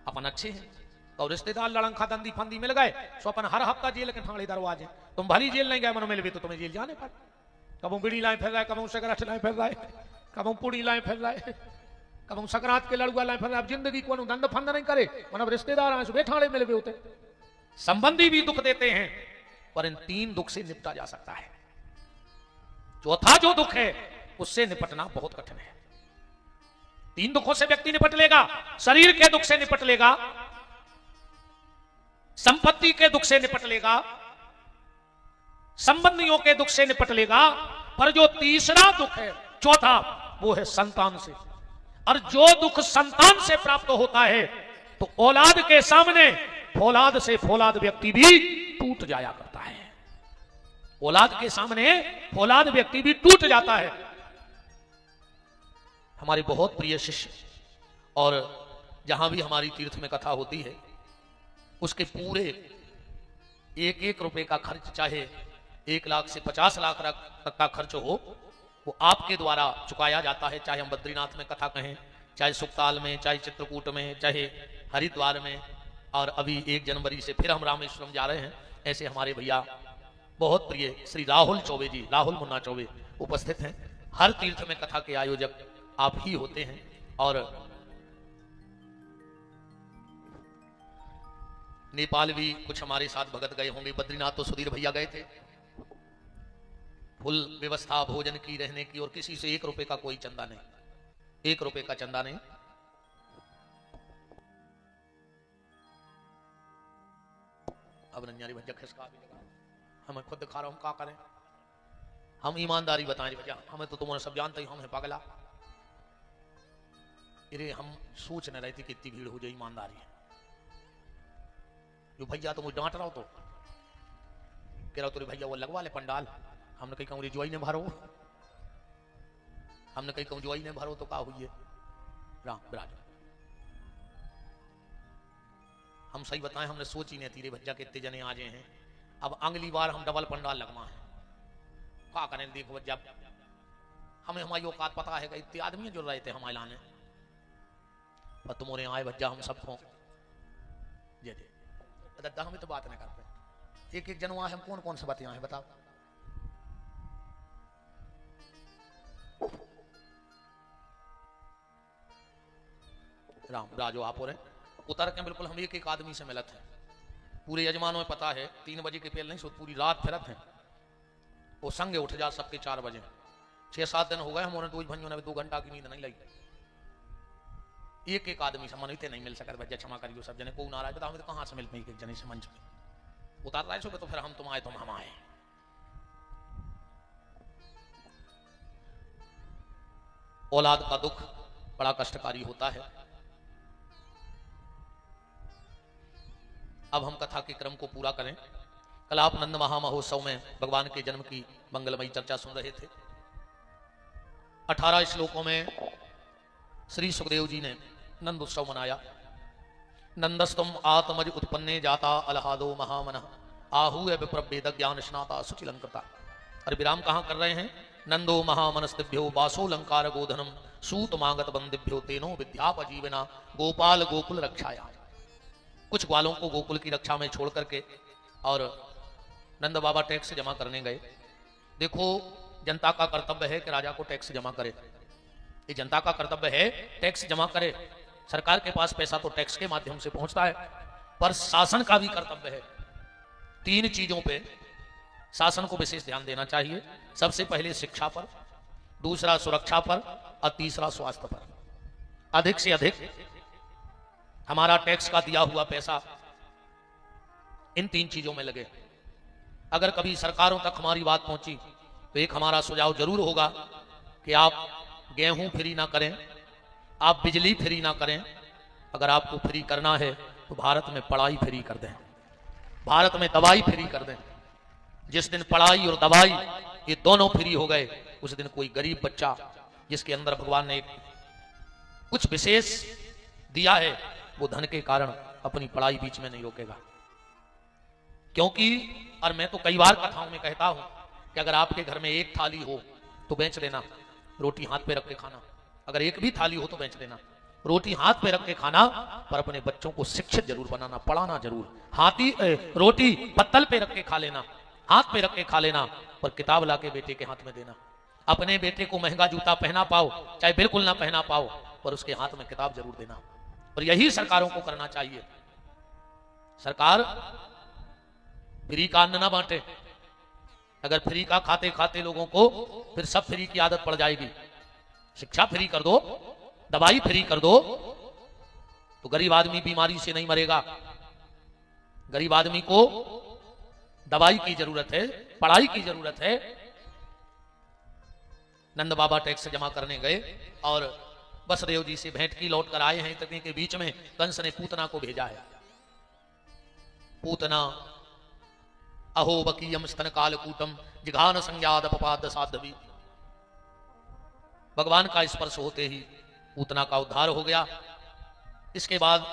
अपन अच्छे हैं तो रिश्तेदार लड़ंखा दंदी फंदी मिल गए, सो अपन हर हफ्ता जेल के ठाणे दरवाजे। तुम भली जेल नहीं गए, मन मिल भी तो तुम्हें जेल जाने पर। कबू बीड़ी लाए फिर रहे, कबू सिगरेट लाए फिर रहे, कबू पूड़ी लाए फिर रहे, कबू सकरात के लड़ुआ लाए फिर रहे। अब जिंदगी को दंड फंद नहीं करे, मतलब रिश्तेदार आए सुबह ठाणे मिल भी होते। संबंधी भी दुख देते हैं, पर इन तीन दुख से निपटा जा सकता है। चौथा जो दुख है उससे निपटना बहुत कठिन है। तीन दुखों से व्यक्ति निपट लेगा, शरीर के दुख से निपट लेगा, संपत्ति के दुख से निपट लेगा, संबंधियों के दुख से निपट लेगा, पर जो तीसरा दुख है, चौथा, वो है संतान से। और जो दुख संतान से प्राप्त होता है तो औलाद के सामने फौलाद से फौलाद व्यक्ति भी टूट जाया करता है। औलाद के सामने फौलाद व्यक्ति भी टूट जाता है। हमारे बहुत प्रिय शिष्य, और जहां भी हमारी तीर्थ में कथा होती है, उसके पूरे एक एक रुपए का खर्च, चाहे 1 लाख से 50 लाख तक का खर्च हो, वो आपके द्वारा चुकाया जाता है। चाहे हम बद्रीनाथ में कथा कहें, चाहे सुखताल में, चाहे चित्रकूट में, चाहे हरिद्वार में, और अभी 1 जनवरी से फिर हम रामेश्वरम जा रहे हैं। ऐसे हमारे भैया बहुत प्रिय श्री राहुल चौबे जी, राहुल मुन्ना चौबे उपस्थित हैं। हर तीर्थ में कथा के आयोजक आप ही होते हैं। और नेपाल भी कुछ हमारे साथ भगत गए होंगे। बद्रीनाथ तो सुधीर भैया गए थे। फुल व्यवस्था भोजन की, रहने की, और किसी से 1 रुपए का कोई चंदा नहीं, 1 रुपए का चंदा नहीं। अब रंजारी भैया खिसका भी लगा, हमें खुद दिखा रहा हूं, क्या करें हम? ईमानदारी बताएं भैया, हमें तो तुम्हारे सब जानते ही, हम है पगला। अरे हम सोच न रहे थे कि इतनी भीड़ हो जाए। ईमानदारी है जो भैया तो मुझे डांट रहा हो, तो कह रहा हो तेरे भैया वो लगवा ले पंडाल। हमने कहीं कहूँ जुआई ने भरो, हमने कहीं कहूँ जुआई ने भरो, तो क्या हुई है राम बिराज। हम सही बताएं, हमने सोच ही नहीं थी रे भैया के इतने जने आ जाए हैं। अब अगली बार हम डबल पंडाल लगवा है, क्या करें? देखो जब हमें हमारी औकात पता है, इतने आदमी जुड़ रहे थे हमारे लाने, पर तुम्हारे आए भज्जा हम सबको जे दे दद्दा। हमें तो बात नहीं करते, एक एक जन वहां हम कौन कौन से बातें हैं बताओ। राम राजो आप और उतर के बिल्कुल हम एक एक आदमी से मिलत हैं। पूरे यजमानों में पता है 3 बजे के पहले नहीं सो, पूरी रात फिरत हैं। वो संगे उठ जा सबके 4 बजे, 6-7 दिन हो गए हमारे तो भंजों ने 2 घंटा की नींद नहीं लगी। एक आदमी से मन नहीं मिल सकता, भैया क्षमा करियो सब जने को नाराज बता, तो कहां से मिलते एक जने से मंच में उतार रहे हो तो फिर हम तुम आए तुम हम आए। औलाद का दुख बड़ा कष्टकारी होता है। अब हम कथा के क्रम को पूरा करें। कल आप नंद महामहोत्सव में भगवान के जन्म की मंगलमयी चर्चा सुन रहे थे। 18 श्लोकों में श्री सुखदेव जी ने नंद उत्सव मनाया। नंदस्तुम आत्मज उत्पन्ने जाता अलहादो महामन आहूय विप्रवेद ज्ञान स्नाता सुचिलंकृता। और विराम कहां कर रहे हैं? नंदो महामनस्तिभ्यो बासो लंकार गोधनम सूत मांगत बंदिभ्यो तेनो विद्यापजीवना गोपाल गोकुल रक्षाया। कुछ ग्वालों को गोकुल की रक्षा में छोड़ करके और नंद बाबा टैक्स जमा करने गए। देखो, जनता का कर्तव्य है कि राजा को टैक्स जमा करे, ये जनता का कर्तव्य है टैक्स जमा करे। सरकार के पास पैसा तो टैक्स के माध्यम से पहुंचता है, पर शासन का भी कर्तव्य है। 3 चीजों पे शासन को विशेष ध्यान देना चाहिए। सबसे पहले शिक्षा पर, दूसरा सुरक्षा पर और तीसरा स्वास्थ्य पर। अधिक से अधिक हमारा टैक्स का दिया हुआ पैसा इन 3 चीजों में लगे। अगर कभी सरकारों तक हमारी बात पहुंची तो एक हमारा सुझाव जरूर होगा कि आप गेहूं फ्री ना करें, आप बिजली फ्री ना करें। अगर आपको फ्री करना है तो भारत में पढ़ाई फ्री कर दें, भारत में दवाई फ्री कर दें। जिस दिन पढ़ाई और दवाई ये दोनों फ्री हो गए, उस दिन कोई गरीब बच्चा जिसके अंदर भगवान ने कुछ विशेष दिया है, वो धन के कारण अपनी पढ़ाई बीच में नहीं रोकेगा। क्योंकि, और मैं तो कई बार कथाओं में कहता हूं कि अगर आपके घर में एक थाली हो तो बेच देना, रोटी हाथ पे रख के खाना। अगर एक भी थाली हो तो बेच देना, रोटी हाथ पे रख के खाना, पर अपने बच्चों को शिक्षित जरूर बनाना, पढ़ाना जरूर। रोटी पत्तल पे रख के खा लेना, हाथ पे रख के खा लेना, पर किताब लाके बेटे के हाथ में देना। अपने बेटे को महंगा जूता पहना पाओ चाहे बिल्कुल ना पहना पाओ, पर उसके हाथ में किताब जरूर देना। और यही सरकारों को करना चाहिए। सरकार फ्री का अन्न ना बांटे। अगर फ्री का खाते खाते लोगों को फिर सब फ्री की आदत पड़ जाएगी। शिक्षा फ्री कर दो, दवाई फ्री कर दो, तो गरीब आदमी बीमारी से नहीं मरेगा। गरीब आदमी को दवाई की जरूरत है, पढ़ाई की जरूरत है। नंद बाबा टैक्स जमा करने गए और वसुदेव जी से भेंट की, लौट कर आए हैं। तकने के बीच में कंस ने पूतना को भेजा है। पूतना अहो बकीयम स्तन कालकूटम जिघान संज्ञाद अपपाद साधवी। भगवान का स्पर्श होते ही पूतना का उद्धार हो गया। इसके बाद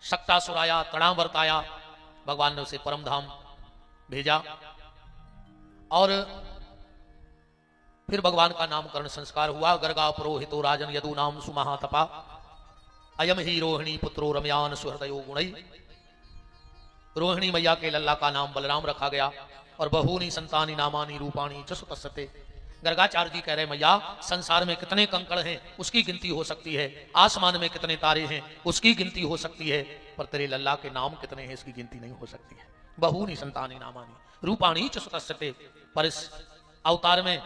शक्तासुर आया, तड़ावर्त आया, भगवान ने उसे परमधाम भेजा। और फिर भगवान का नामकरण संस्कार हुआ। गर्गा पुरोहितो राजन यदु नाम सुमहातपा अयम ही रोहिणी पुत्रो रमयान सुहृदयो गुणई। रोहिणी मैया के लल्ला का नाम बलराम रखा गया। और बहुनी संतानी नामानी रूपाणी चसुतस्ते। गर्गाचार्य जी कह रहे, मैया संसार में कितने कंकड़ हैं उसकी गिनती हो सकती है, आसमान में कितने तारे हैं उसकी गिनती हो सकती है, पर तेरे लल्ला के नाम कितने हैं इसकी गिनती नहीं हो सकती है। बहुनी संतानी नामानी रूपाणी चसुतस्ते। पर इस अवतार में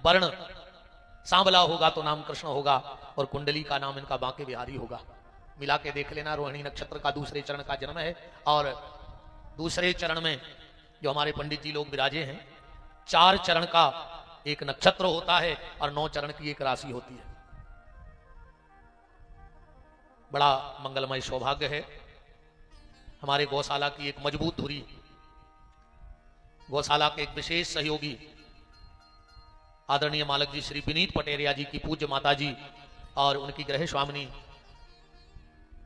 वर्ण सांवला होगा तो नाम कृष्ण होगा, और कुंडली का नाम इनका बांके बिहारी होगा। मिला के देख लेना। रोहिणी नक्षत्र का दूसरे चरण का जन्म है, और दूसरे चरण में जो हमारे पंडित जी लोग विराजे हैं, 4 चरण का एक नक्षत्र होता है और 9 चरण की एक राशि होती है। बड़ा मंगलमय सौभाग्य है। हमारे गौशाला की एक मजबूत धुरी, गौशाला के एक विशेष सहयोगी आदरणीय मालक जी श्री विनीत पटेरिया जी की पूज्य माता जी और उनकी गृह स्वामिनी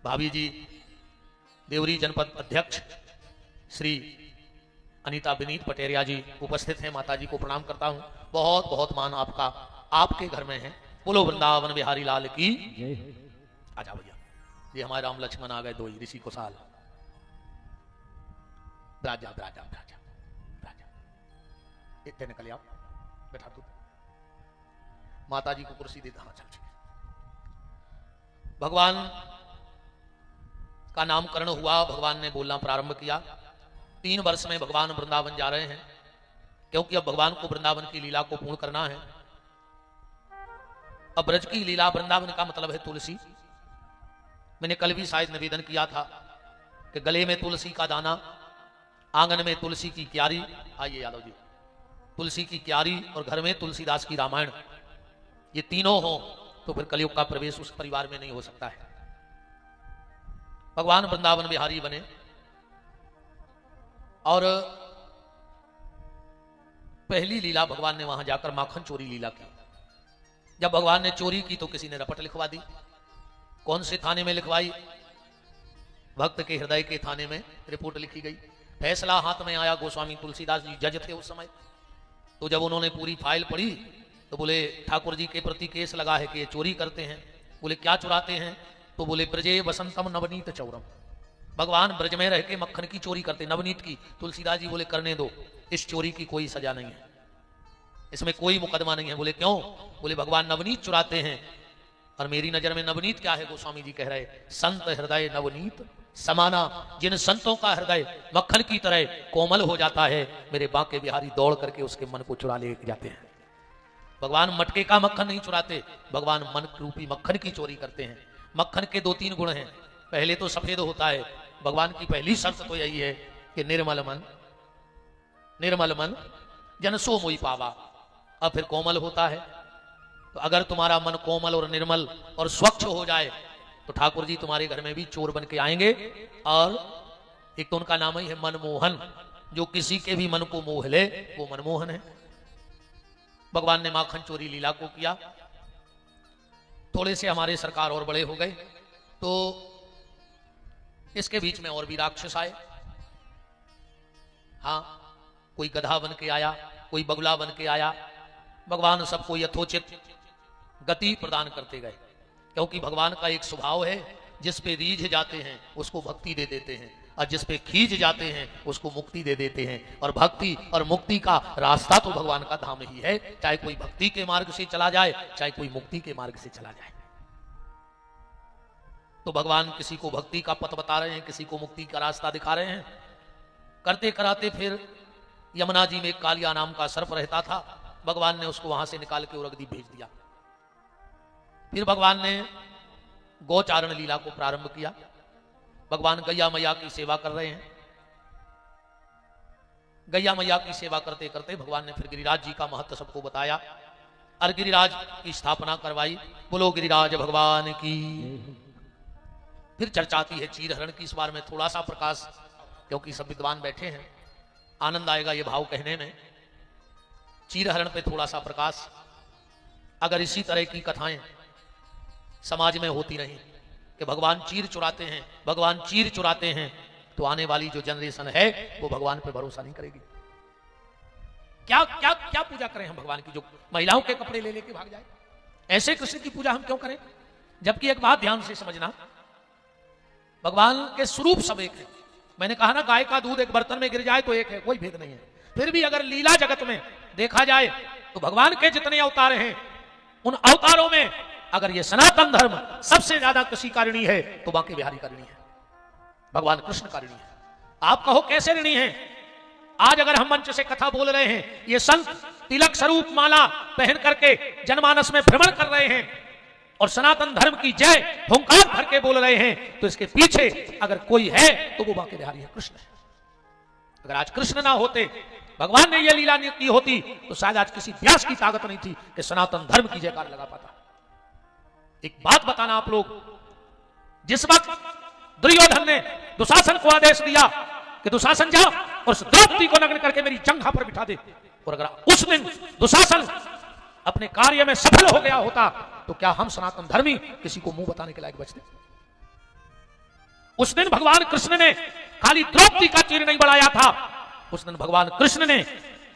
भाभी जी, देवरी जनपद अध्यक्ष श्री अनीता विनीत पटेरिया जी उपस्थित हैं। माता जी को प्रणाम करता हूं। बहुत बहुत मान आपका आपके घर में है। बोलो वृंदावन बिहारी लाल की। आजा भैया, ये हमारे राम लक्ष्मण आ गए, 2 ऋषि को साल। राजा राजा राजा राजा इतने निकल आओ, बैठा तू। माता जी को कुर्सी देता। हाँ, चल। भगवान का नामकरण हुआ, भगवान ने बोलना प्रारंभ किया। 3 वर्ष में भगवान वृंदावन जा रहे हैं। क्योंकि अब भगवान को वृंदावन की लीला को पूर्ण करना है। अब ब्रज की लीला, वृंदावन का मतलब है तुलसी। मैंने कल भी शायद निवेदन किया था कि गले में तुलसी का दाना, आंगन में तुलसी की क्यारी, आइए यादव जी, तुलसी की क्यारी और घर में तुलसीदास की रामायण, ये तीनों हो तो फिर कलयुग का प्रवेश उस परिवार में नहीं हो सकता है। भगवान वृंदावन बिहारी बने और पहली लीला भगवान ने वहां जाकर माखन चोरी लीला की। जब भगवान ने चोरी की तो किसी ने रपट लिखवा दी। कौन से थाने में लिखवाई? भक्त के हृदय के थाने में रिपोर्ट लिखी गई। फैसला हाथ में आया। गोस्वामी तुलसीदास जी जज थे उस समय। तो जब उन्होंने पूरी फाइल पढ़ी तो बोले ठाकुर जी के प्रति केस लगा है कि ये चोरी करते हैं। बोले क्या चुराते हैं? तो बोले ब्रजे वसंतम नवनीत चौरम, भगवान ब्रज में रह के मक्खन की चोरी करते, नवनीत की। तुलसीदास जी बोले करने दो, इस चोरी की कोई सजा नहीं है, इसमें कोई मुकदमा नहीं है। बोले क्यों? बोले भगवान नवनीत चुराते हैं और मेरी नजर में नवनीत क्या है? गोस्वामी जी कह रहे संत हृदय नवनीत समाना, जिन संतों का हृदय मक्खन की तरह कोमल हो जाता है, मेरे बांके बिहारी दौड़ करके उसके मन को चुरा ले जाते हैं। भगवान मटके का मक्खन नहीं चुराते, भगवान मन रूपी मक्खन की चोरी करते हैं। मक्खन के 2-3 गुण हैं। पहले तो सफेद होता है। भगवान की पहली शर्त तो यही है कि निर्मल मन जनसो मोई पावा। अब फिर कोमल होता है। तो अगर तुम्हारा मन कोमल और निर्मल और स्वच्छ हो जाए तो ठाकुर जी तुम्हारे घर में भी चोर बन के आएंगे। और एक तो उनका नाम ही है मनमोहन, जो किसी के भी मन को मोह ले वो मनमोहन है। भगवान ने माखन चोरी लीला को किया। थोड़े से हमारे सरकार और बड़े हो गए तो इसके बीच में और भी राक्षस आए। हाँ, कोई गधा बन के आया, कोई बगुला बन के आया। भगवान सबको यथोचित गति प्रदान करते गए, क्योंकि भगवान का एक स्वभाव है, जिस पे रीझ जाते हैं उसको भक्ति दे देते हैं, और जिस पे खींच जाते हैं उसको मुक्ति दे देते हैं। और भक्ति और मुक्ति का रास्ता तो भगवान का धाम ही है, चाहे कोई भक्ति के मार्ग से चला जाए, चाहे कोई मुक्ति के मार्ग से चला जाए। तो भगवान किसी को भक्ति का पथ बता रहे हैं, किसी को मुक्ति का रास्ता दिखा रहे हैं। करते कराते फिर यमुना जी में एक कालिया नाम का सर्प रहता था। भगवान ने उसको वहां से निकाल के उरगदी भेज दिया। फिर भगवान ने गोचारण लीला को प्रारंभ किया। भगवान गैया मैया की सेवा कर रहे हैं। गैया मैया की सेवा करते करते भगवान ने फिर गिरिराज जी का महत्व सबको बताया और गिरिराज की स्थापना करवाई। बोलो गिरिराज भगवान की। फिर चर्चा आती है चीरहरण की। इस बार में थोड़ा सा प्रकाश, क्योंकि सब विद्वान बैठे हैं, आनंद आएगा ये भाव कहने में। चीरहरण पे थोड़ा सा प्रकाश। अगर इसी तरह की कथाएं समाज में होती रही कि भगवान चीर चुराते हैं, भगवान चीर चुराते हैं, तो आने वाली जो जनरेशन है वो भगवान पे भरोसा नहीं करेगी। क्या क्या क्या पूजा करें हम भगवान की, जो महिलाओं के कपड़े ले लेके भाग जाए? ऐसे कृष्ण की पूजा हम क्यों करें? जबकि एक बात ध्यान से समझना, भगवान के स्वरूप सब एक है। मैंने कहा ना, गाय का दूध एक बर्तन में गिर जाए तो एक है, कोई भेद नहीं है। फिर भी अगर लीला जगत में देखा जाए तो भगवान के जितने अवतार हैं, उन अवतारों में अगर ये सनातन धर्म सबसे ज्यादा किसी का ऋणी है तो बांके बिहारी का ऋणी है, भगवान कृष्ण का ऋणी है। आप कहो कैसे ऋणी है? आज अगर हम मंच से कथा बोल रहे हैं, ये संत तिलक स्वरूप माला पहन करके जनमानस में भ्रमण कर रहे हैं और सनातन धर्म की जय हुंकार भर के बोल रहे हैं, तो इसके पीछे अगर कोई है तो वो बांके बिहारी है, कृष्ण है। अगर आज कृष्ण ना होते, भगवान ने यह लीला की होती, तो शायद आज किसी व्यास की ताकत नहीं थी कि सनातन धर्म की जयकार लगा पाता। एक बात बताना आप लोग, जिस वक्त दुर्योधन ने दुशासन को आदेश दिया कि दुशासन जा और उस द्रौपदी को नग्न करके मेरी जंघा पर बिठा दे, और अगर उस दिन दुशासन अपने कार्य में सफल हो गया होता तो क्या हम सनातन धर्मी किसी को मुंह बताने के लायक बचते? उस दिन भगवान कृष्ण ने खाली द्रौपदी का चीर नहीं बढ़ाया था, उस दिन भगवान कृष्ण ने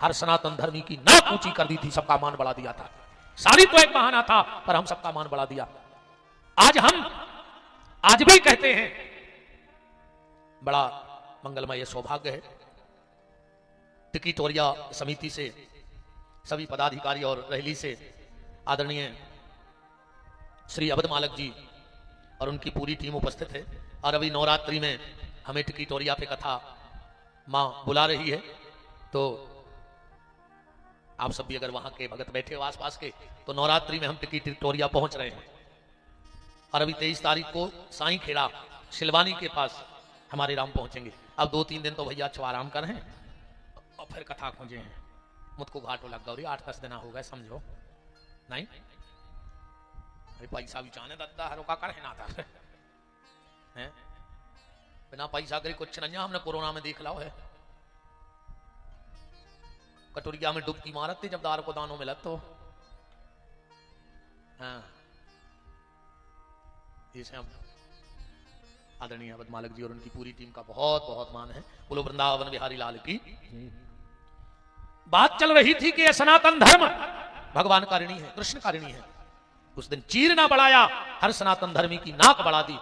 हर सनातन धर्मी की नाक ऊंची कर दी थी, सबका मान बढ़ा दिया था। सारी तो एक बहाना था, पर हम सबका मान बढ़ा दिया। आज भी कहते हैं, बड़ा मंगलमय सौभाग्य है, टिकिटोरिया समिति से सभी पदाधिकारी और रैली से आदरणीय श्री अवध मालक जी और उनकी पूरी टीम उपस्थित है। और अभी नवरात्रि में हमें टिकिटोरिया पे कथा माँ बुला रही है, तो आप सब भी अगर वहां के भगत बैठे हो आसपास के, तो नवरात्रि में हम टिकी टिटोरिया पहुंच रहे हैं और अभी 23 तारीख को साईं खेड़ा शिलवानी के पास हमारे राम पहुंचेंगे। अब 2-3 दिन तो भैया अच्छा आराम कर हैं और फिर कथा खोजे हैं। मुझको घाटो लग गौरी 8-10 दिन हो गए समझो नहीं। अरे पैसा भी चाहने दत्ता हरों का करे ना था हैं, बिना पैसा करे कुछ नहीं। हमने कोरोना में देख लाओ है, कटोरिया में डुबकी मारत थी जब दार को दानों मिलत तो। हाँ इसे हम आदरणीय अवध मालिक जी और उनकी पूरी टीम का बहुत बहुत मान है। बोलो वृंदावन बिहारी लाल की। बात चल रही थी कि यह सनातन धर्म भगवान का ऋणी है, कृष्ण का ऋणी है। उस दिन चीर ना बढ़ाया, हर सनातन धर्मी की नाक बढ़ा दी,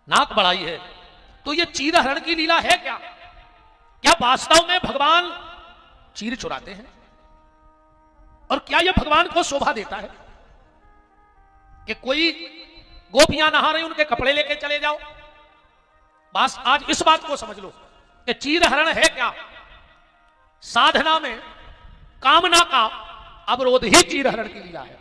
नाक बढ़ाई है। तो ये चीर हरण की लीला है क्या? क्या वास्तव में भगवान चीर चुराते हैं? और क्या यह भगवान को शोभा देता है कि कोई गोपियां नहा रही उनके कपड़े लेके चले जाओ? बस आज इस बात को समझ लो कि चीर हरण है क्या? साधना में कामना का अवरोध ही चीर हरण की लीला है।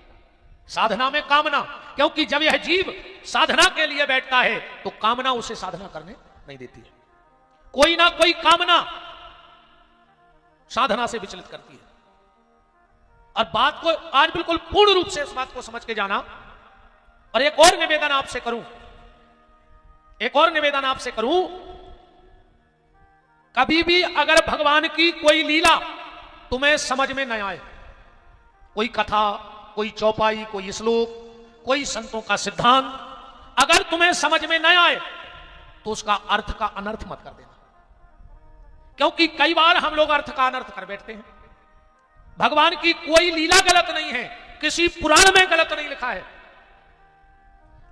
साधना में कामना, क्योंकि जब यह जीव साधना के लिए बैठता है तो कामना उसे साधना करने नहीं देती है। कोई ना कोई कामना साधना से विचलित करती है। और बात को आज बिल्कुल पूर्ण रूप से इस बात को समझ के जाना। और एक और निवेदन आपसे करूं, कभी भी अगर भगवान की कोई लीला तुम्हें समझ में न आए, कोई कथा, कोई चौपाई, कोई श्लोक, कोई संतों का सिद्धांत अगर तुम्हें समझ में न आए तो उसका अर्थ का अनर्थ मत कर देना। क्योंकि कई बार हम लोग अर्थ का अनर्थ कर बैठते हैं। भगवान की कोई लीला गलत नहीं है, किसी पुराण में गलत नहीं लिखा है।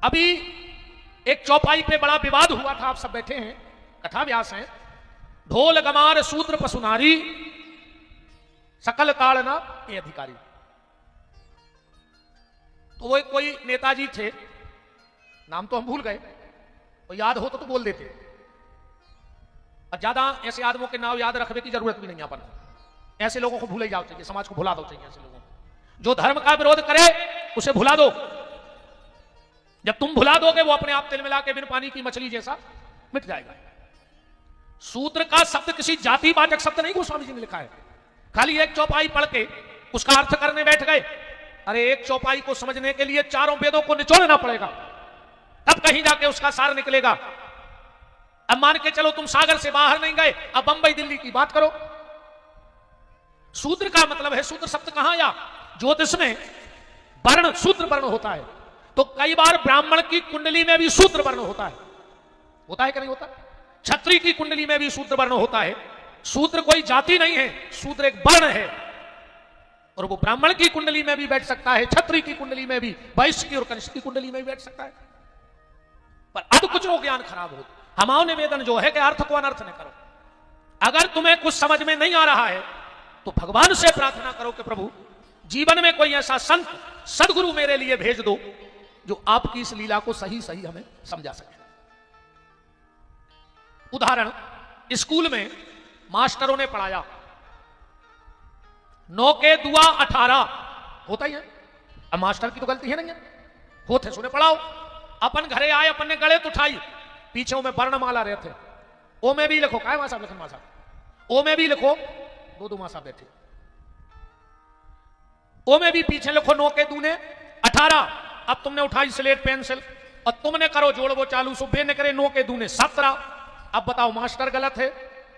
अभी एक चौपाई पे बड़ा विवाद हुआ था, आप सब बैठे हैं, कथा व्यास हैं। ढोल गमार सूत्र पशुनारी सकल ताड़ना के अधिकारी। तो वो कोई नेताजी थे, नाम तो हम भूल गए, वो याद हो तो बोल देते। और ज्यादा ऐसे आदमों के नाम याद रखने की जरूरत भी नहीं अपन। ऐसे लोगों को भूले जाओ चाहिए, समाज को भुला दो चाहिए। ऐसे लोगों को जो धर्म का विरोध करे उसे भुला दो। जब तुम भुला दोगे वो अपने आप तिल मिला के बिन पानी की मछली जैसा मिट जाएगा। सूत्र का शब्द किसी जातिवाचक शब्द नहीं गोस्वामी जी ने लिखा है। खाली एक चौपाई पढ़ के उसका अर्थ करने बैठ गए। अरे एक चौपाई को समझने के लिए चारों वेदों को निचोड़ना पड़ेगा, तब कहीं जाके उसका सार निकलेगा। अब मान के चलो तुम सागर से बाहर नहीं गए, अब बंबई दिल्ली की बात करो। सूत्र का मतलब है, सूत्र शब्द कहां आया? ज्योतिष में वर्ण, सूत्र वर्ण होता है। तो कई बार ब्राह्मण की कुंडली में भी सूत्र वर्ण होता है कि नहीं होता? क्षत्रिय की कुंडली में भी सूत्र वर्ण होता है। सूत्र कोई जाति नहीं है, सूत्र एक वर्ण है। और वो ब्राह्मण की कुंडली में भी बैठ सकता है, क्षत्रिय की कुंडली में भी, वैश्य की और कनिष्ठ की कुंडली में भी बैठ सकता है। पर अब कुछ लोग ज्ञान खराब हो। हमारा निवेदन जो है कि अर्थ को अनर्थ न करो। अगर तुम्हें कुछ समझ में नहीं आ रहा है तो भगवान से प्रार्थना करो कि प्रभु जीवन में कोई ऐसा संत सदगुरु मेरे लिए भेज दो जो आपकी इस लीला को सही सही हमें समझा सके। उदाहरण, स्कूल में मास्टरों ने पढ़ाया 9 के दुआ 18 होता ही है। अब मास्टर की तो गलती है नहीं है, होते सुने पढ़ाओ। अपन घरे आए, अपन ने गले उठाई, पीछे में वर्णमाला रहे थे। ओ में भी लिखो, काय मासा लिखन मासा, ओ में भी लिखो, दो मासा बैठे। ओ में भी पीछे लिखो 9 के दूने 18। अब तुमने उठाई स्लेट पेंसिल और तुमने करो जोड़बो चालू, सुबह ने करे 9 के दूने 17। अब बताओ मास्टर गलत है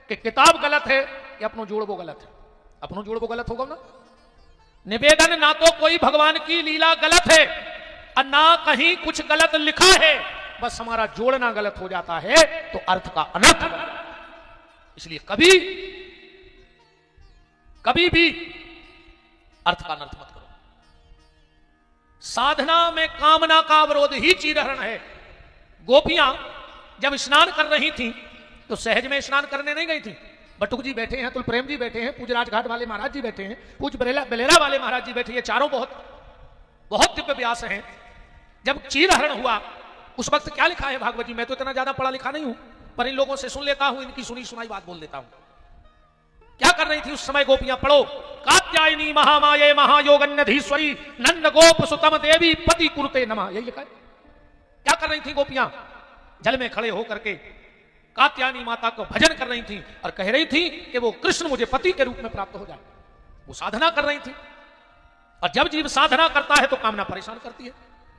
कि किताब गलत है या अपनो जोड़बो गलत है? अपनो जोड़बो गलत होगा ना। निवेदन, ना तो कोई भगवान की लीला गलत है और ना कहीं कुछ गलत लिखा है, बस हमारा जोड़ना गलत हो जाता है तो अर्थ का अनर्थ हो जाता है। इसलिए कभी भी अर्थ का अनर्थ मत करो। साधना में कामना का अवरोध ही चीरहरण है। गोपियां जब स्नान कर रही थी तो सहज में स्नान करने नहीं गई थी। बटुक जी बैठे हैं, तुल प्रेम जी बैठे हैं, पूज राजघाट वाले महाराज जी बैठे हैं, पूज बलेरा वाले महाराज जी बैठे हैं। चारों बहुत दिव्य व्यास हैं। जब चीरहरण हुआ उस वक्त क्या लिखा है भागवत जी? मैं तो इतना ज्यादा पढ़ा लिखा नहीं हूं, पर इन लोगों से सुन लेता हूं, इनकी सुनी सुनाई बात बोल देता हूं। क्या कर रही थी उस समय गोपियां? पढ़ो, कात्यायनी महामाये महायोगन्यधीश्वरी नंद गोप सुतम देवी पति कुरुते नमः, यही लिखा है। क्या कर रही थी गोपियां? जल में खड़े होकर के कात्यायनी माता को भजन कर रही थी और कह रही थी कि वो कृष्ण मुझे पति के रूप में प्राप्त हो जाए। वो साधना कर रही थी, और जब जीव साधना करता है तो कामना परेशान करती है।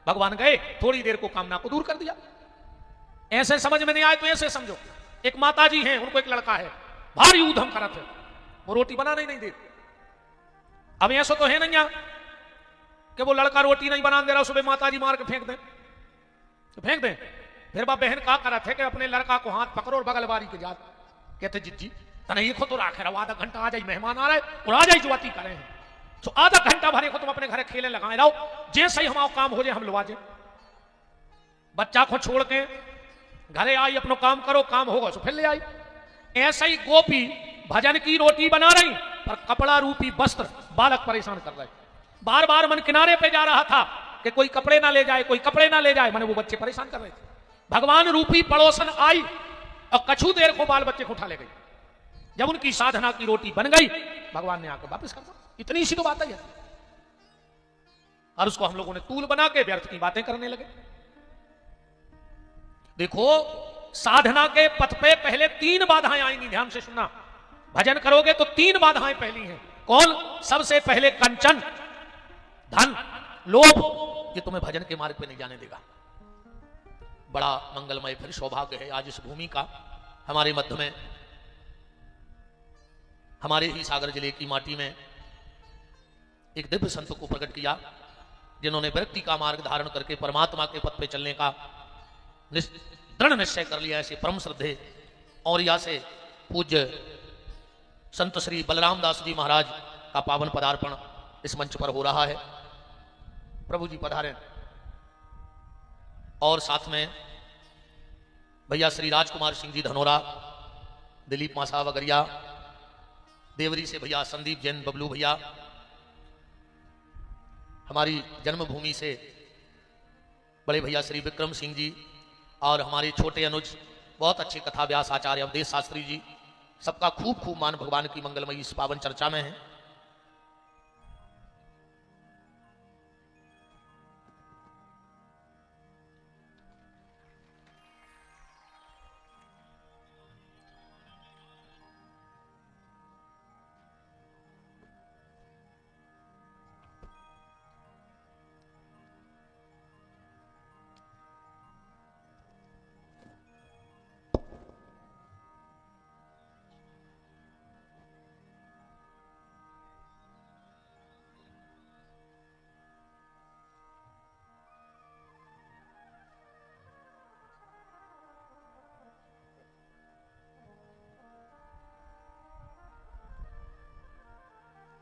भगवान गए, थोड़ी देर को कामना को दूर कर दिया। ऐसे समझ में नहीं आए तो ऐसे समझो, एक माता जी हैं, उनको एक लड़का है, भारी ऊधम करत है, वो रोटी बनाने ही नहीं देती। अब ऐसा तो है नहीं कि वो लड़का रोटी नहीं बना दे रहा, सुबह माता जी मार के फेंक दें, तो फेंक दें। फिर बा बहन का करत है कि अपने लड़का को हाथ पकड़ो और बगल बारी के जात कहते जिज्जी तने ये तो राखे रहो, आधा घंटा आ जाए, मेहमान आ रहे और आ जाए जुआती करे हैं, तो आधा घंटा भरे को तुम अपने घर खेले लगाए रहो, जैसे ही हमारा काम हो जाए हम लुआ जाए। बच्चा को छोड़ के घरे आई, अपनो काम करो, काम होगा तो फिर ले आई। ऐसा ही गोपी भजन की रोटी बना रही, पर कपड़ा रूपी वस्त्र बालक परेशान कर रहे। बार बार मन किनारे पे जा रहा था कि कोई कपड़े ना ले जाए, कोई कपड़े ना ले जाए, मैंने वो बच्चे परेशान कर रहे थे। भगवान रूपी पड़ोसन आई और कछु देर को बाल बच्चे को उठा ले गई। जब उनकी साधना की रोटी बन गई, भगवान ने आकर वापस कर दिया। इतनी सी तो बात है, और उसको हम लोगों ने तूल बना के व्यर्थ की बातें करने लगे। देखो, साधना के पथ पे पहले 3 बाधाएं आएंगी, ध्यान से सुनना। भजन करोगे तो 3 बाधाएं पहली हैं। कौन? सबसे पहले कंचन, धन, लोभ, ये तुम्हें भजन के मार्ग पे नहीं जाने देगा। बड़ा मंगलमय फिर सौभाग्य है आज इस भूमि का, हमारे मध्य में, हमारे ही सागर जिले की माटी में एक दिव्य संत को प्रकट किया, जिन्होंने व्यक्ति का मार्ग धारण करके परमात्मा के पथ पे चलने का दृढ़ निश्चय कर लिया। ऐसे परम श्रद्धे और या से पूज्य संत श्री बलराम दास जी महाराज का पावन पदार्पण इस मंच पर हो रहा है। प्रभु जी पधारें। और साथ में भैया श्री राजकुमार सिंह जी धनोरा, दिलीप मासा वगरिया, देवरी से भैया संदीप जैन बबलू भैया, हमारी जन्मभूमि से बड़े भैया श्री विक्रम सिंह जी, और हमारे छोटे अनुज बहुत अच्छे कथा व्यास आचार्य अवधेश शास्त्री जी, सबका खूब खूब मान भगवान की मंगलमयी इस पावन चर्चा में है।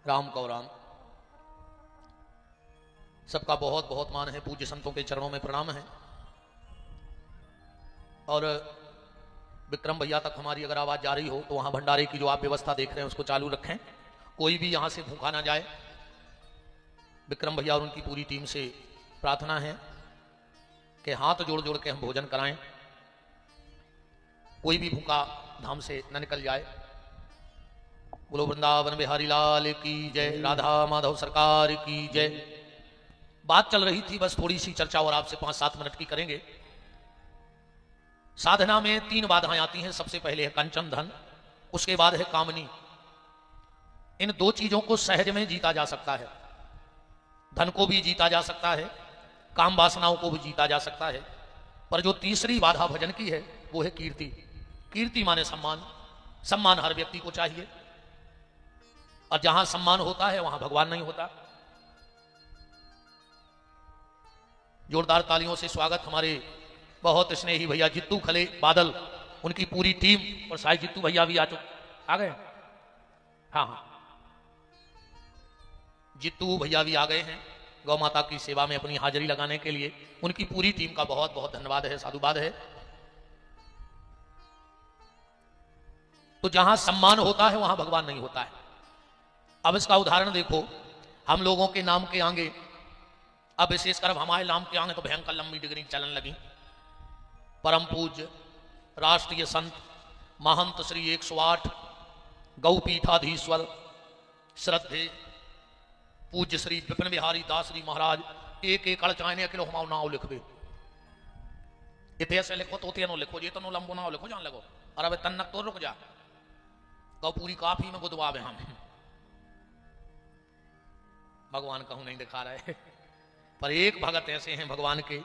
राम कौराम, सबका बहुत बहुत मान है, पूज्य संतों के चरणों में प्रणाम है। और विक्रम भैया तक हमारी अगर आवाज जा रही हो तो वहां भंडारे की जो आप व्यवस्था देख रहे हैं उसको चालू रखें, कोई भी यहां से भूखा ना जाए। विक्रम भैया और उनकी पूरी टीम से प्रार्थना है कि हाथ जोड़ जोड़ के हम भोजन कराएं, कोई भी भूखा धाम से न निकल जाए। बोलो वृंदावन बिहारी लाल की जय, राधा माधव सरकार की जय। बात चल रही थी, बस थोड़ी सी चर्चा और आपसे 5-7 मिनट की करेंगे। साधना में 3 बाधाएं आती हैं। सबसे पहले है कंचन धन, उसके बाद है कामनी। इन 2 चीजों को सहज में जीता जा सकता है। धन को भी जीता जा सकता है, काम वासनाओं को भी जीता जा सकता है, पर जो तीसरी बाधा भजन की है वो है कीर्ति। कीर्ति माने सम्मान। सम्मान हर व्यक्ति को चाहिए, और जहां सम्मान होता है वहां भगवान नहीं होता। जोरदार तालियों से स्वागत हमारे बहुत स्नेही भैया जित्तू खले बादल, उनकी पूरी टीम, और साई जित्तू भैया भी आ गए। हाँ, जित्तू भैया भी आ गए हैं गौ माता की सेवा में अपनी हाजिरी लगाने के लिए। उनकी पूरी टीम का बहुत बहुत धन्यवाद है, साधुवाद है। तो जहां सम्मान होता है वहां भगवान नहीं होता है। अब इसका उदाहरण देखो, हम लोगों के नाम के आगे, अब विशेषकर हमारे नाम के आगे तो भयंकर लंबी डिग्री चलन लगी। परम पूज्य राष्ट्रीय संत महंत श्री 108 गौपीठाधीश्वर श्रद्धे पूज्य श्री विपिन बिहारी दास जी महाराज एक एक अड़चाने किलो हमारा नाव लिख दे। इतने से लिखो तो तेनो लिखो, जी तनो लंबो नाव लिखो जान लगो। और अब तन्नक तो रुक जा, गौ पूरी काफी में गुदवावे हम। भगवान कहूं नहीं दिखा रहे, पर एक भगत ऐसे हैं भगवान के,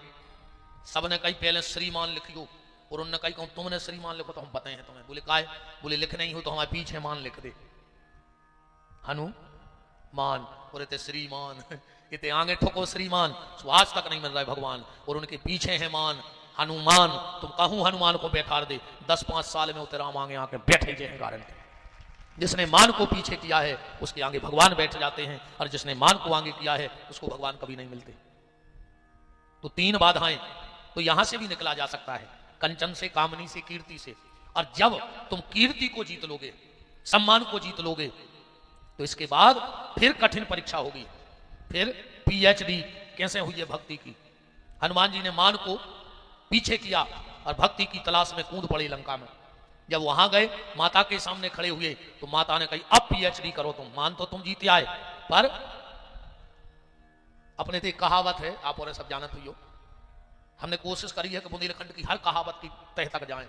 सबने कही पहले श्रीमान लिखियो, और उन्होंने कही कहूं तुमने श्रीमान लिखो तो हम बताए हैं तुम्हें। बोले काय? बोले लिख नहीं हो तो हमारे पीछे मान लिख दे, हनुमान। और इतने श्रीमान, इतने आगे ठोको श्रीमान, आज तक नहीं मिल रहा है भगवान, और उनके पीछे है मान हनुमान। तुम कहूं हनुमान को बैठा दे, 10-5 साल में उतरे राम आगे आके बैठे जे गारंटी। जिसने मान को पीछे किया है उसके आगे भगवान बैठ जाते हैं, और जिसने मान को आगे किया है उसको भगवान कभी नहीं मिलते। तो 3 बाधाएं तो यहां से भी निकला जा सकता है, कंचन से, कामनी से, कीर्ति से। और जब तुम कीर्ति को जीत लोगे, सम्मान को जीत लोगे, तो इसके बाद फिर कठिन परीक्षा होगी, फिर PhD कैसे हुई है भक्ति की। हनुमान जी ने मान को पीछे किया और भक्ति की तलाश में कूद पड़ी लंका में। जब वहां गए, माता के सामने खड़े हुए, तो माता ने कही अब PhD करो तुम, मान तो तुम जीते आए, पर अपने तो एक कहावत है, आप और सब जानत हुई हो, हमने कोशिश करी है कि बुंदेलखंड की हर कहावत की तह तक जाएं,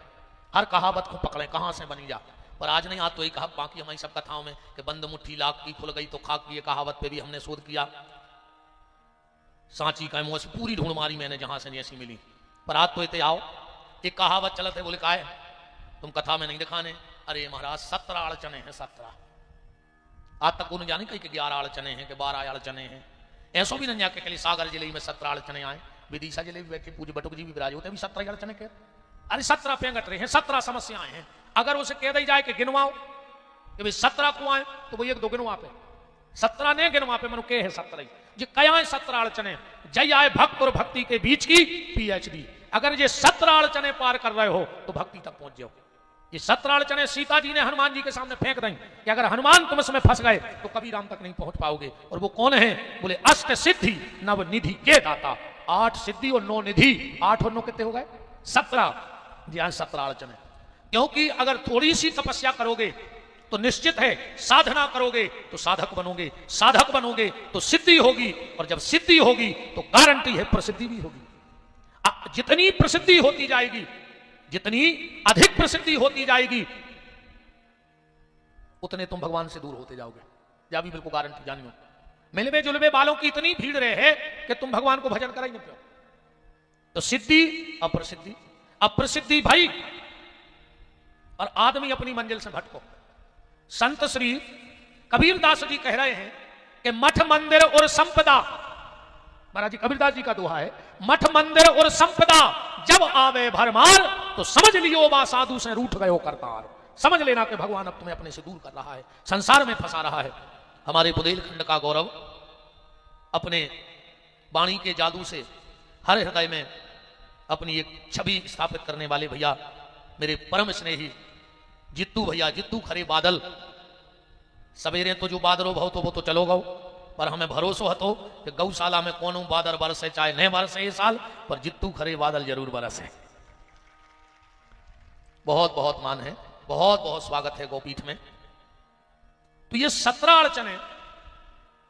हर कहावत को पकड़ें, कहां से बनी जा। पर आज नहीं, आज तो एक कहा, बाकी हमारी सब कथाओं में कि बंद मुट्ठी लाख की खुल गई तो खाक की, कहावत पे भी हमने शोध किया, सांची का मुंह से पूरी ढूंढ मारी मैंने जहां से जैसी मिली। पर आज तो इतने आओ, एक कहावत चलत है, बोले का है तुम कथा में नहीं दिखाने। अरे महाराज 17 अड़चने हैं, 17। आज तक उन्हें जाने कही कि 11 अड़चने हैं कि 12 अड़चने हैं। ऐसो भी नहीं जाके कल सागर जिले में 17 अड़चने आए, विदिशा जिले में बैठे पूज्य बटुक जी भी विराज होते भी 17 अड़चने के। अरे 17 पेंगट रहे हैं, 17 समस्याएं हैं। अगर उसे कह दी जाए कि गिनवाओ कि भाई 17 को आए, तो वो 1-2 गिनवा पे, 17 ने गिनवा पे मनु के है 17 जी कया है 17 अड़चने। जय आए भक्त और भक्ति के बीच की PhD। अगर ये 17 अड़चने पार कर रहे हो तो भक्ति तक पहुंच जाओ। ये 17 अड़चने सीता जी ने हनुमान जी के सामने फेंक दी कि अगर हनुमान तुम इसमें फंस गए तो कभी राम तक नहीं पहुंच पाओगे। और वो कौन है? बोले अष्ट सिद्धि नव निधि के दाता। 8 सिद्धि और 9 निधि, 8 और 9 कितने हो गए? 17। जी हाँ, 17 अड़चने। क्योंकि अगर थोड़ी सी तपस्या करोगे तो निश्चित है, साधना करोगे तो साधक बनोगे, साधक बनोगे तो सिद्धि होगी, और जब सिद्धि होगी तो गारंटी है प्रसिद्धि भी होगी। जितनी प्रसिद्धि होती जाएगी, जितनी अधिक प्रसिद्धि होती जाएगी, उतने तुम भगवान से दूर होते जाओगे। या भी बिल्कुल गारंटी जानियो। मिलवे जुलवे वालों की इतनी भीड़ रहे कि तुम भगवान को भजन करा ही नहीं पाओ। तो सिद्धि अप्रसिद्धि, अप्रसिद्धि भाई, और आदमी अपनी मंजिल से भटको। संत श्री कबीरदास जी कह रहे हैं कि मठ मंदिर और संपदा, महाराज जी कबीरदास जी का दोहा है, मठ मंदिर और संपदा जब आवे भरमार, तो समझ लियो बा साधु से रूठ गयो करतार। समझ लेना कि भगवान अब तुम्हें अपने से दूर कर रहा है, संसार में फंसा रहा है। हमारे बुंदेलखंड का गौरव अपने वाणी के जादू से हर हृदय में अपनी एक छवि स्थापित करने वाले भैया, मेरे परम स्नेही जित्तू भैया, जित्तू खरे बादल। सवेरे तो जो बादलो भव तो वो तो चलो गौ, पर हमें भरोसा हतो कि गौशाला में कौन बादल बरसे, चाहे नहीं बरसे ये साल, पर जित्तू खरे बादल जरूर बरसे। बहुत बहुत मान है, बहुत बहुत स्वागत है गौपीठ में। तो ये 17 अड़चने,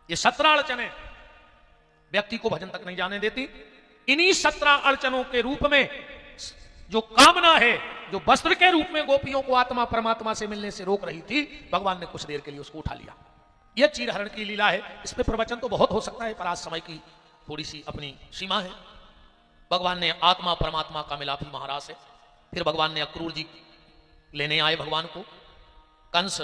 ये 17 अड़चने व्यक्ति को भजन तक नहीं जाने देती। इन्हीं 17 अड़चनों के रूप में जो कामना है, जो वस्त्र के रूप में गोपियों को आत्मा परमात्मा से मिलने से रोक रही थी, भगवान ने कुछ देर के लिए उसको उठा लिया। यह चीरहरण की लीला है। इस पे प्रवचन तो बहुत हो सकता है, पर आज समय की थोड़ी सी अपनी सीमा है। भगवान ने आत्मा परमात्मा का मिलाप ही महाराज से, फिर भगवान ने अक्रूर जी लेने आए भगवान को, कंस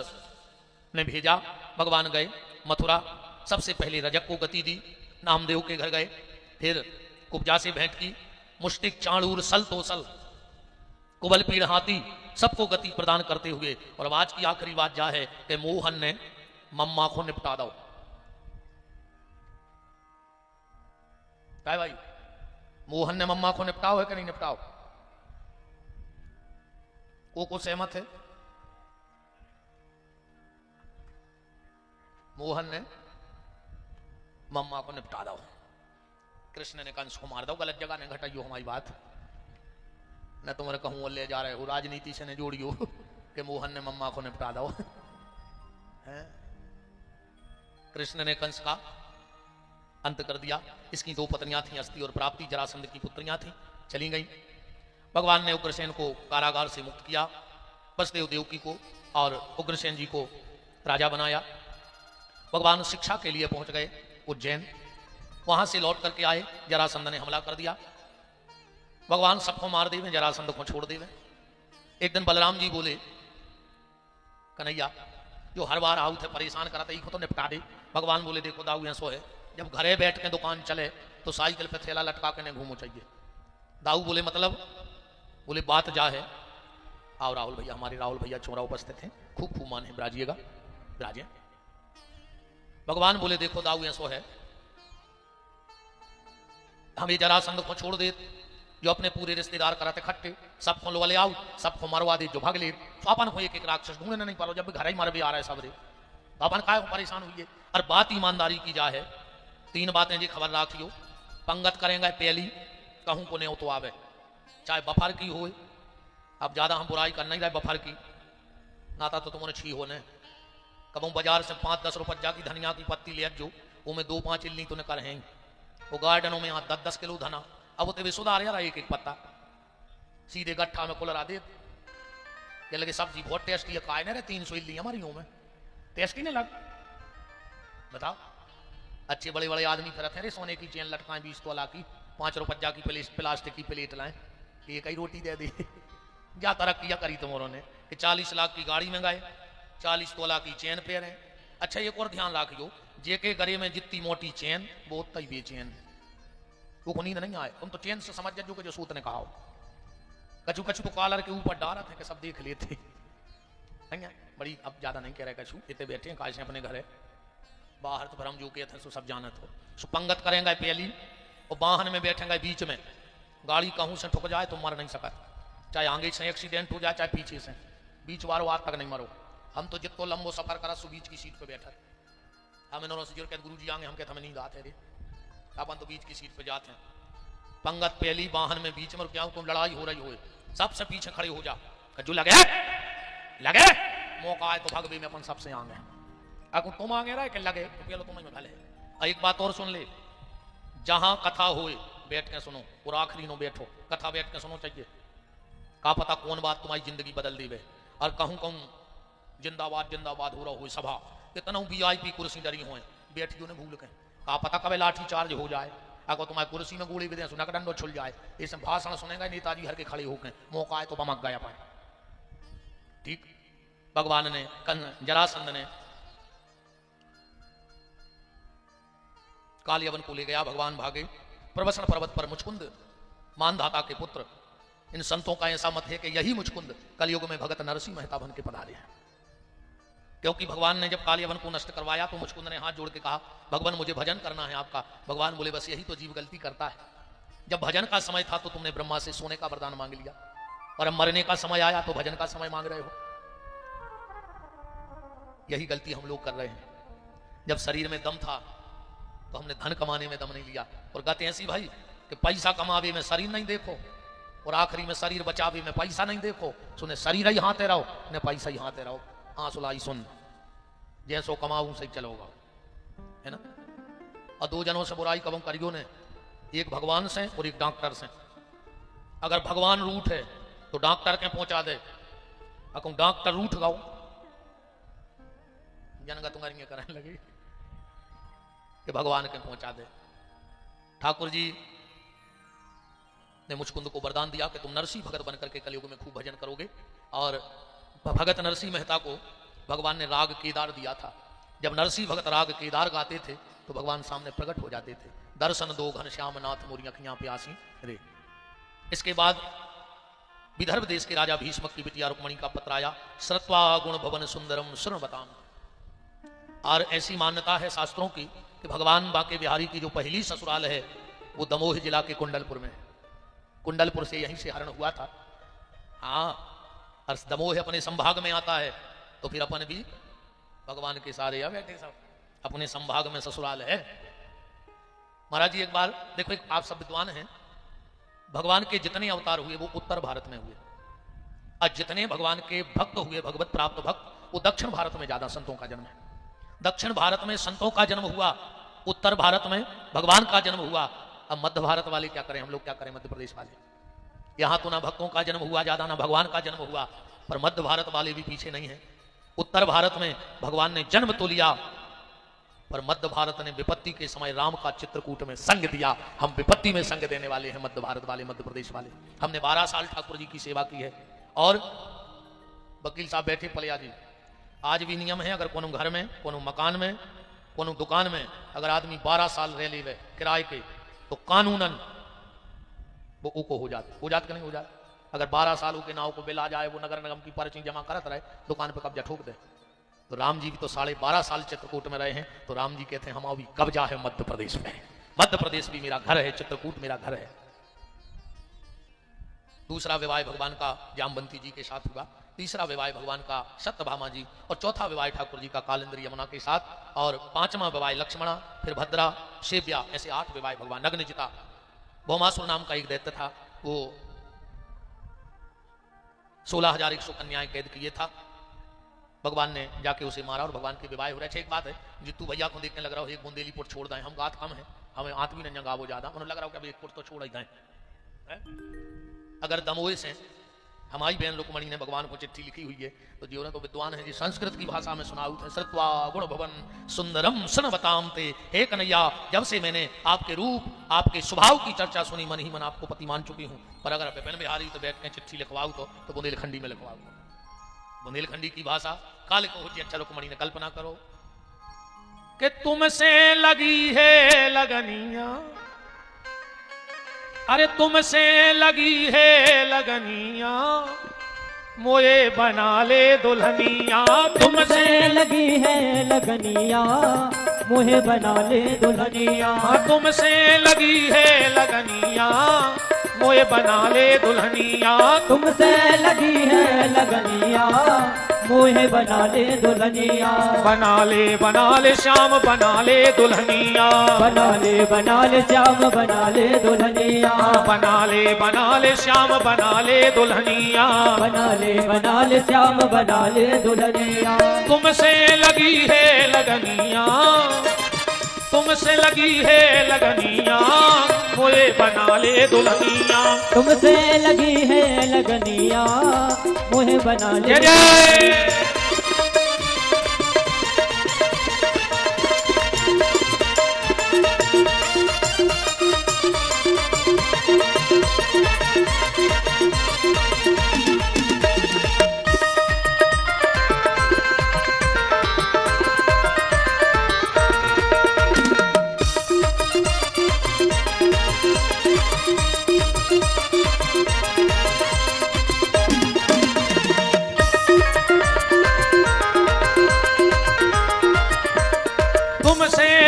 ने भेजा, भगवान गए मथुरा। सबसे पहले रजक को गति दी, नामदेव के घर गए, फिर कुब्जा से भेंट की, मुष्टिक चाणूर सल तोसल कुबल पीड़ हाथी सबको गति प्रदान करते हुए। और अब आज की आखिरी बात जा है कि मोहन ने मम्मा को निपटा दो। क्या भाई, मोहन ने मम्मा को निपटाओ है कि नहीं निपटाओ? को सहमत है? मोहन ने मम्मा को निपटा दो, कृष्ण ने कंस को मार दो। गलत जगह ने घटाइयो हमारी बात, न तुम्हारे कहूं ले जा रहे हो, राजनीति से ने जोड़ियो कि मोहन ने मम्मा को निपटा दो। हैं? कृष्ण ने कंस का अंत कर दिया। इसकी दो पत्नियां थीं, अस्ति और प्राप्ति, जरासंध की पुत्रियां थीं, चली गई। भगवान ने उग्रसेन को कारागार से मुक्त किया, वसुदेव देवकी को और उग्रसेन जी को राजा बनाया। भगवान शिक्षा के लिए पहुंच गए उज्जैन, वहां से लौट करके आए, जरासंध ने हमला कर दिया। भगवान सबको मार देवे, जरासंध को छोड़ देवे। एक दिन बलराम जी बोले, कन्हैया जो हर बार आऊ थे परेशान कराते ही को तो निपटा दे। भगवान बोले, देखो दाऊ ऐसो है, जब घरे बैठ के दुकान चले तो साइकिल पे थैला लटका के घूमो चाहिए। दाऊ बोले मतलब? बोले बात जा है। आओ राहुल भैया, हमारे राहुल भैया छोरा उपस्थित हैं, खूब खूब माने ब्राजिएगा, ब्राजे। भगवान बोले, देखो दाऊ ऐसो है, हम ये जरासंध को छोड़ दे, जो अपने पूरे रिश्तेदार कराते खट्टे, सबको लो ले आओ, सबको मरवा दे जो भाग ले। तो अपन को एक एक राक्षस ढूंढने नहीं पारो, जब घर ही मर भी आ रहा है सब रे, तो अपन काय परेशान हुई है। और बात ईमानदारी की जा है, तीन बातें जी खबर रखियो। पंगत करेंगे पहली, कहूं को नहीं तो आवे, चाहे बफर की हो। अब ज्यादा हम बुराई कर नहीं रहे बफर की, नाता तो तुमने छी हो ने। कबू बाजार से 5-10 रुपया की धनिया की पत्ती ले जो, वो में 2-5 इल्ली तो कर हैं। वो गार्डनों में यहाँ 10-10 किलो धना, अब वो तेरे सुधार यार एक एक पत्ता सीधे गट्ठा में कुलरा दे। ये लगे सब्जी बहुत टेस्टी है, काय ना 300 इल्ली हमारी में टेस्टी नहीं लग। बताओ, अच्छे बड़े बड़े आदमी फिरते हैं, सोने की चेन लटकाएं 20 तोला की, 5 रुपया की प्लास्टिक की प्लेट लाएं, एक ही रोटी दे दी। क्या तरक्किया करी तुम्हारों ने कि 40 लाख की गाड़ी में गए, 40 तोला की चेन पे रहे। अच्छा एक और ध्यान रखियो, जेके गरे में जितनी मोटी चेन वो उतना ही बेचैन, वो नींद नहीं आए। तुम तो चेन से समझ जाओ कि जो सूत ने कहा, कछु कछु तो कॉलर के ऊपर डाला था कि सब देख लेते नहीं है। बड़ी अब ज्यादा नहीं कह रहे, कछु इतने बैठे हैं काश अपने घर है, बाहर तो भरम जो के थे सो सब जाना तो सुपंगत करेंगे पहली, और वाहन में बैठेंगे बीच में, गाड़ी कहूं से ठुक जाए तो मर नहीं सका, चाहे आगे से एक्सीडेंट हो जाए चाहे पीछे से, बीच वारो आज तक नहीं मरो। हम तो जितो लंबो सफर करा सो बीच की सीट पे बैठा, हम इन्होंने से जुड़ के गुरु जी आगे हम कहते हमें नींद आते रे, अपन तो बीच की सीट पे जाते हैं। पंगत पहली वाहन में बीच में, क्या तुम लड़ाई हो रही हो सबसे पीछे खड़े हो जा, जो लगे लगे मौका आए तो भगवे में अपन सबसे आगे, अगर तुम आगे रहे कि लगे तो पहले तुम्हें भले। एक बात और सुन ले, जहां कथा होए बैठ के सुनो, और आखिरी नो बैठो, कथा बैठ के सुनो चाहिए, का पता कौन बात तुम्हारी जिंदगी बदल देवे। और कहूं कहूं जिंदाबाद जिंदाबाद हो रहा हो सभा, कितना VIP कुर्सी डरी हो बैठियो ने भूल के, का पता कभी लाठी चार्ज हो जाए, अगर तुम्हारी कुर्सी में गोली भी दे सुना डंडो छुल जाए। इस भाषण सुनेगा नेताजी हर के खड़े होकर, मौका आए तो बमक गया पाए। ठीक, भगवान ने जरासंध ने कालियवन को ले गया, भगवान भागे। प्रवसन पर्वत पर मुचकुंद मानधाता के पुत्र, इन संतों का ऐसा मत है कि यही मुचकुंद कलयुग में भगत नरसिंह मेहता बन के पधारे हैं। क्योंकि भगवान ने जब कालियवन को नष्ट करवाया तो मुचकुंद ने हाथ जोड़ के कहा, भगवान मुझे भजन करना है आपका। भगवान बोले, बस यही तो जीव गलती करता है, जब भजन का समय था तो तुमने ब्रह्मा से सोने का वरदान मांग लिया, और अब मरने का समय आया तो भजन का समय मांग रहे हो। यही गलती हम लोग कर रहे हैं। जब शरीर में दम था तो हमने धन कमाने में दम नहीं लिया, और गति ऐसी भाई कि पैसा कमावे में शरीर नहीं देखो, और आखिरी में शरीर बचावे में पैसा नहीं देखो। सुने शरीर ही हाथे रहो ने पैसा ही हाथे रहो, हाँ सुलाई सुन, जैसो कमाऊं सही चलोगा, है ना। और दो जनों से बुराई कबम करियो ने, एक भगवान से और एक डॉक्टर से। अगर भगवान रूठ है तो डॉक्टर के पहुंचा दे, अगर डॉक्टर रूठ गाओ जनगा तुम्हारी करने लगे कि भगवान के पहुंचा दे। ठाकुर जी ने मुचकुंद को वरदान दिया कि तुम नरसिंह भगत बनकर के कलयुग में खूब भजन करोगे। और भगत नरसिंह मेहता को भगवान ने राग केदार दिया था। जब नरसिंह भगत राग केदार गाते थे तो भगवान सामने प्रकट हो जाते थे, दर्शन दो घनश्याम नाथ मोरी अखियां प्यासी रे। इसके बाद विदर्भ देश के राजा भीष्मक की बिटिया रुक्मणी का पत्र आया, श्रुत्वा गुण भवन सुंदरम शृणु बताम। और ऐसी मान्यता है शास्त्रों की कि भगवान बांके बिहारी की जो पहली ससुराल है वो दमोह जिला के कुंडलपुर में, कुंडलपुर से यहीं से हरण हुआ था। हाँ, और दमोह अपने संभाग में आता है तो फिर अपन भी भगवान के सारे या बैठे सब अपने संभाग में ससुराल है। महाराज जी एक बार देखो, एक आप सब विद्वान हैं, भगवान के जितने अवतार हुए वो उत्तर भारत में हुए, और जितने भगवान के भक्त हुए, भगवत प्राप्त भक्त, वो दक्षिण भारत में ज्यादा संतों का जन्म है। दक्षिण भारत में संतों का जन्म हुआ, उत्तर भारत में भगवान का जन्म हुआ। अब मध्य भारत वाले क्या करें, हम लोग क्या करें मध्य प्रदेश वाले? यहां तो ना भक्तों का जन्म हुआ ज्यादा, ना भगवान का जन्म हुआ, पर मध्य भारत वाले भी पीछे नहीं है। उत्तर भारत में भगवान ने जन्म तो लिया, पर मध्य भारत ने विपत्ति के समय राम का चित्रकूट में संग दिया। हम विपत्ति में संग देने वाले हैं मध्य भारत वाले, मध्य प्रदेश वाले। हमने 12 साल ठाकुर जी की सेवा की है। और वकील साहब बैठे पलिया जी, आज भी नियम है, अगर कोनो घर में, कोनो मकान में, कोनो दुकान में अगर आदमी 12 साल रह ले किराए के, तो कानूनन वो उको हो जात के नहीं हो जात। अगर 12 साल के नाव को बिल आ जाए, वो नगर निगम की पर्ची जमा करत रहे, दुकान पे कब्जा ठोक दे। तो राम जी भी तो 12.5 साल चित्रकूट में रहे हैं, तो राम जी कहते हैं हम अभी कब्जा है मध्य प्रदेश में, मध्य प्रदेश भी मेरा घर है, चित्रकूट मेरा घर है। दूसरा विवाह भगवान का जामवंती जी के साथ हुआ, तीसरा विवाह भगवान का सत्यभामा जी, और चौथा विवाह ठाकुर जी का कालिंदी यमुना के साथ, और 5वां विवाह लक्ष्मणा, फिर भद्रा, सेव्या, ऐसे 8 विवाह भगवान। नग्नजिता भौमासुर नाम का एक दैत्य था, वो 16,100 कन्याएं कैद किए था, भगवान ने जाके उसे मारा और भगवान के विवाह हो रहे थे। एक बात है, जितू भैया को देखने लग रहा हो एक बुंदेली पुट छोड़ दें, हम गात कम है, हमें आत भी नहीं गावो ज्यादा, उन्हें लग रहा हो कि अभी एक पुट तो छोड़ ही दें। अगर दमोह से हमारी बहन रुक्मणी ने भगवान को चिट्ठी लिखी हुई है, तो जीवन तो विद्वान है जी, संस्कृत की भाषा में सुनाऊ थे। श्रुत्वा गुण भवन सुंदरम सुनवताम ते, हे कन्हैया, जब से मैंने आपके रूप, आपके स्वभाव की चर्चा सुनी, मन ही मन आपको पति मान चुकी हूँ। पर अगर विपिन बिहारी तो बैठ के चिट्ठी लिखवाऊ तो बुंदेलखंडी में लिखवाऊ। बुंदेलखंडी की भाषा काल को हो, अच्छा रुक्मणी ने कल्पना करो कि तुमसे लगी है लगनिया, अरे तुमसे लगी है लगनिया, मोए बना ले दुल्हनिया। तुमसे लगी है लगनिया, मोहे बना ले दुल्हनिया। तुमसे लगी है लगनिया, मोए बना ले दुल्हनिया। तुमसे लगी है लगनिया, मोहे बना ले दुल्हनिया। बना ले श्याम बना ले दुल्हनिया। बना ले श्याम बना ले दुल्हनिया। बना ले श्याम बना ले दुल्हनिया। बना ले श्याम बना ले दुल्हनिया। तुमसे लगी है लगनिया, तुमसे लगी है लगनिया, मोए बना ले दुल्हनिया। तुमसे लगी है लगनिया, मोहे बना ले।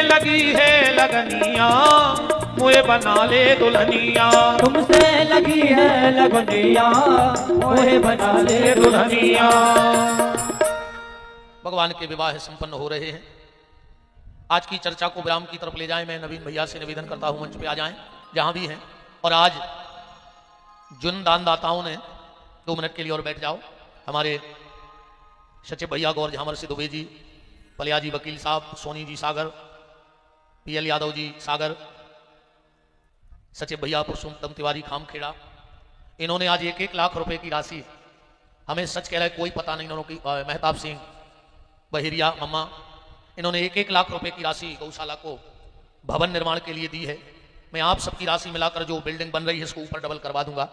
लगी है लगनिया, मोए बना ले दुल्हनिया। तुमसे लगी है लगनिया, मोहे बना ले दुल्हनिया। भगवान के विवाह संपन्न हो रहे हैं। आज की चर्चा को विराम की तरफ ले जाएं। मैं नवीन भैया से निवेदन करता हूं मंच पे आ जाएं जहां भी हैं। और आज जिन दानदाताओं ने 2 मिनट के लिए और बैठ जाओ। हमारे सचिव भैया गौर झामर से दुबे जी, पलिया जी वकील साहब, सोनी जी सागर, पीएल यादव जी सागर, सचिव भैया पुरुषोत्तम तिवारी खामखेड़ा, इन्होंने आज 1-1 लाख रुपए की राशि, हमें सच कह रहा है कोई पता नहीं, इन्होंने की मेहताब सिंह बहिरिया मम्मा, इन्होंने 1-1 लाख रुपए की राशि गौशाला को भवन निर्माण के लिए दी है। मैं आप सबकी राशि मिलाकर जो बिल्डिंग बन रही है इसको ऊपर डबल करवा दूंगा।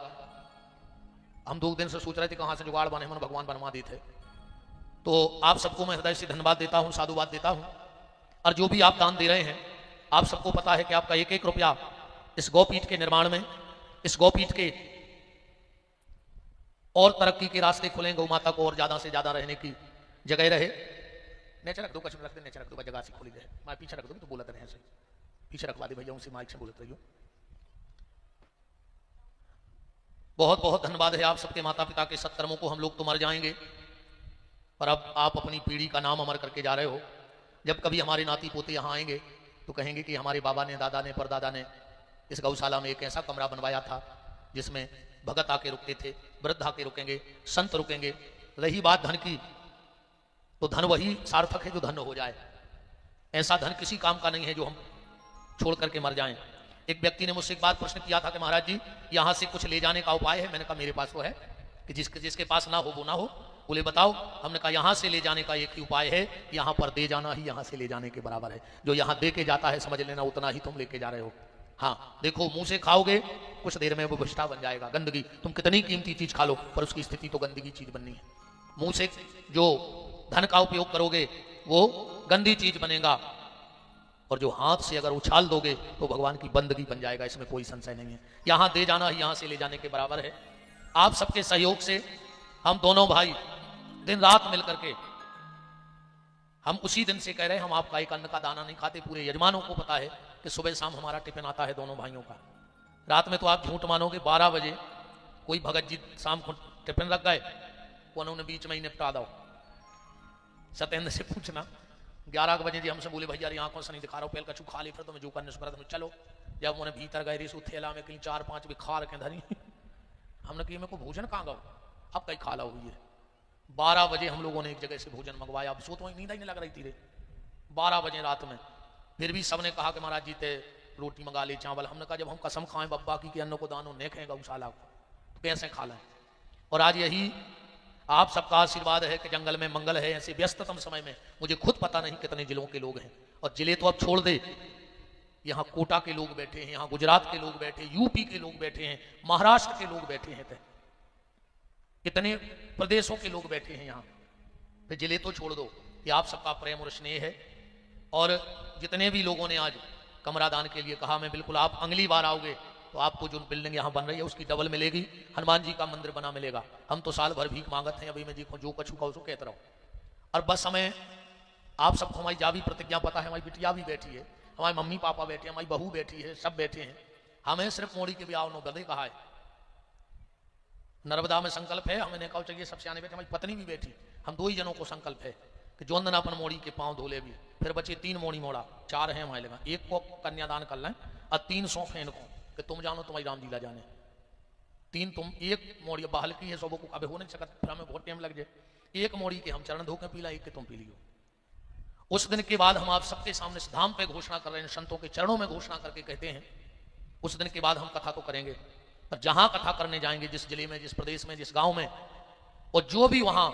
हम 2 दिन से सोच रहे थे कहां से जुगाड़ बने, मन भगवान बनवा दी थे। तो आप सबको मैं हृदय से धन्यवाद देता हूं, साधुवाद देता हूं। और जो भी आप दान दे रहे हैं, आप सबको पता है कि आपका 1-1 रुपया इस गौपीठ के निर्माण में, इस गौपीठ के और तरक्की के रास्ते खुलें, गौ माता को और ज्यादा से ज्यादा रहने की जगह रहे। नीचे रख दो, कच्छ में रख दे, नीचे रख दो, जगह से खुली रहे। मैं पीछे रख दूंगी तो बोलते रहे, पीछे रखवा दे भैया, उनसे माइक से बोलते रहियो। बहुत बहुत धन्यवाद है आप सबके। माता पिता के सत्कर्मों को हम लोग तो मर जाएंगे, पर अब आप अपनी पीढ़ी का नाम अमर करके जा रहे हो। जब कभी हमारे नाती पोते यहाँ आएंगे तो कहेंगे कि हमारे बाबा ने, दादा ने, परदादा ने इस गौशाला में एक ऐसा कमरा बनवाया था जिसमें भगत आके रुकते थे, वृद्ध आके रुकेंगे, संत रुकेंगे। रही बात धन की, तो धन वही सार्थक है जो धन हो जाए। ऐसा धन किसी काम का नहीं है जो हम छोड़ करके मर जाएं। एक व्यक्ति ने मुझसे एक बात प्रश्न किया था कि महाराज जी यहाँ से कुछ ले जाने का उपाय है? मैंने कहा मेरे पास तो है कि जिसके पास ना हो वो ना हो। बोले बताओ। हमने कहा यहाँ से ले जाने का एक ही उपाय है, यहाँ पर दे जाना ही यहाँ से ले जाने के बराबर है। जो यहाँ दे के जाता है समझ लेना उतना ही तुम लेके जा रहे हो। हाँ देखो, मुंह से खाओगे कुछ देर में वो विष्ठा बन जाएगा, गंदगी। तुम कितनी कीमती चीज खा लो पर उसकी स्थिति तो गंदगी चीज बननी है। मुंह से जो धन का उपयोग करोगे वो गंदी चीज बनेगा, और जो हाथ से अगर उछाल दोगे तो भगवान की बंदगी बन जाएगा। इसमें कोई संशय नहीं है। यहां दे जाना ही यहां से ले जाने के बराबर है। आप सबके सहयोग से हम दोनों भाई दिन रात मिलकर के, हम उसी दिन से कह रहे हैं हम आपका एक अन्न का दाना नहीं खाते। पूरे यजमानों को पता है कि सुबह शाम हमारा टिफिन आता है दोनों भाइयों का। रात में तो आप झूठ मानोगे 12 बजे कोई भगत जी शाम को टिफिन रख गए, उन्होंने बीच में ही निपटा दो। सत्येंद्र से पूछना 11 बजे जी हमसे बोले भैया आंखों से नहीं दिखा रहा हूँ, पहल कछू खा ली फिर तुम्हें जो करने सुबह तुम्हें चलो। जब उन्हें भीतर गए रिसू थैला में कहीं 4-5 भी खा रखे धरी। हमने कहा मेरे को भोजन कहाँ गाओ, अब कहीं खा ला हुई है। 12 बजे हम लोगों ने एक जगह से भोजन मंगवाया। अब सो तो नींद ही नहीं लग रही थी रे 12 बजे रात में। फिर भी सबने कहा कि महाराज जी ते रोटी मंगा ले चावल। हमने कहा जब हम कसम खाएं बब्बा की कि अन्न को दानो ने खाएं गौशाला को तो कैसे खा लें। और आज यही आप सबका आशीर्वाद है कि जंगल में मंगल है। ऐसे व्यस्ततम समय में मुझे खुद पता नहीं कितने जिलों के लोग हैं, और जिले तो अब छोड़ दे, यहाँ कोटा के लोग बैठे हैं, यहाँ गुजरात के लोग बैठे, यूपी के लोग बैठे हैं, महाराष्ट्र के लोग बैठे हैं, कितने प्रदेशों के लोग बैठे हैं यहाँ पे। जिले तो छोड़ दो, ये आप सबका प्रेम और स्नेह है। और जितने भी लोगों ने आज कमरा दान के लिए कहा, मैं बिल्कुल, आप अगली बार आओगे तो आपको जो बिल्डिंग यहाँ बन रही है उसकी डबल मिलेगी, हनुमान जी का मंदिर बना मिलेगा। हम तो साल भर भीख मांगते हैं, अभी मैं जी जो कछु का उसको कहता रहूँ। और बस हमें आप सबको हमारी जावी प्रतिज्ञा पता है, हमारी बिटिया भी बैठी है, हमारे मम्मी पापा बैठे हैं, हमारी बहू बैठी है, सब बैठे हैं। हमें सिर्फ मोड़ी के ब्याह नो गदे कहा है, नर्मदा में संकल्प है। हमें कहा चाहिए सबसे आने बैठे, हमारी पत्नी भी बैठी, हम 2 ही जनों को संकल्प है कि जो अंदर अपन मोड़ी के पांव धोले भी। फिर बचे 3 मोड़ी मोड़ा, 4 हैं हमारे लगा, 1 को कन्यादान कर लें और 3 सौंपे इनको कि तुम जानो तुम्हारी राम लीला जाने। 3 तुम, 1 मोड़ी बहाल की है, सबों को अभी हो नहीं सकता, फिर हमें बहुत टाइम लग जाए। 1 मोड़ी के हम चरण धो के पीला, 1 के तुम पी लियो। उस दिन के बाद हम आप सबके सामने धाम पे घोषणा कर रहे हैं, संतों के चरणों में घोषणा करके कहते हैं, उस दिन के बाद हम कथा तो करेंगे, पर जहां कथा करने जाएंगे, जिस जिले में, जिस प्रदेश में, जिस गांव में, और जो भी वहां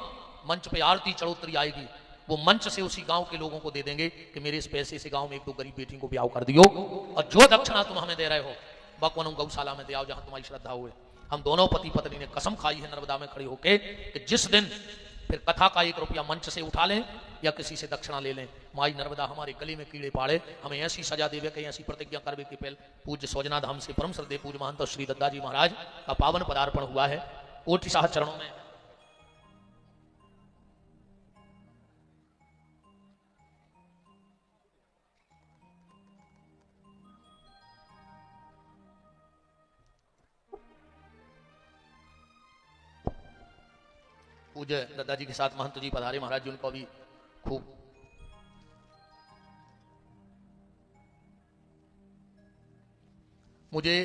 मंच पे आरती चढ़ोतरी आएगी, वो मंच से उसी गांव के लोगों को दे देंगे कि मेरे इस पैसे से गांव में 1-2 गरीब बेटियों को ब्याह कर दियो, और जो दक्षिणा तुम हमें दे रहे हो बकवन गौशाला में दे आओ, जहां तुम्हारी श्रद्धा हुए। हम दोनों पति पत्नी ने कसम खाई है नर्मदा में खड़े होके कि जिस दिन फिर कथा का 1 रुपया मंच से उठा लें या किसी से दक्षिणा ले लें, माई नर्मदा हमारे गले में कीड़े पाड़े, हमें ऐसी सजा देवे कि ऐसी प्रतिज्ञा करवे कि पहले पूज्य सौजना धाम से परम श्रद्धेय पूज्य महंत श्री दद्दा जी महाराज का पावन पदार्पण हुआ है। कोटि साह चरणों में पूज्य दद्दा जी के साथ महंत जी पधारे महाराज जी, उनको भी खूब मुझे